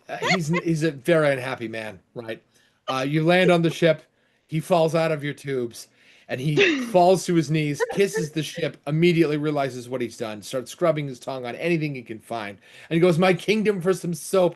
he's a very unhappy man, right? You land on the ship, he falls out of your tubes, and he falls to his knees, kisses the ship, immediately realizes what he's done, starts scrubbing his tongue on anything he can find, and he goes, "My kingdom for some soap.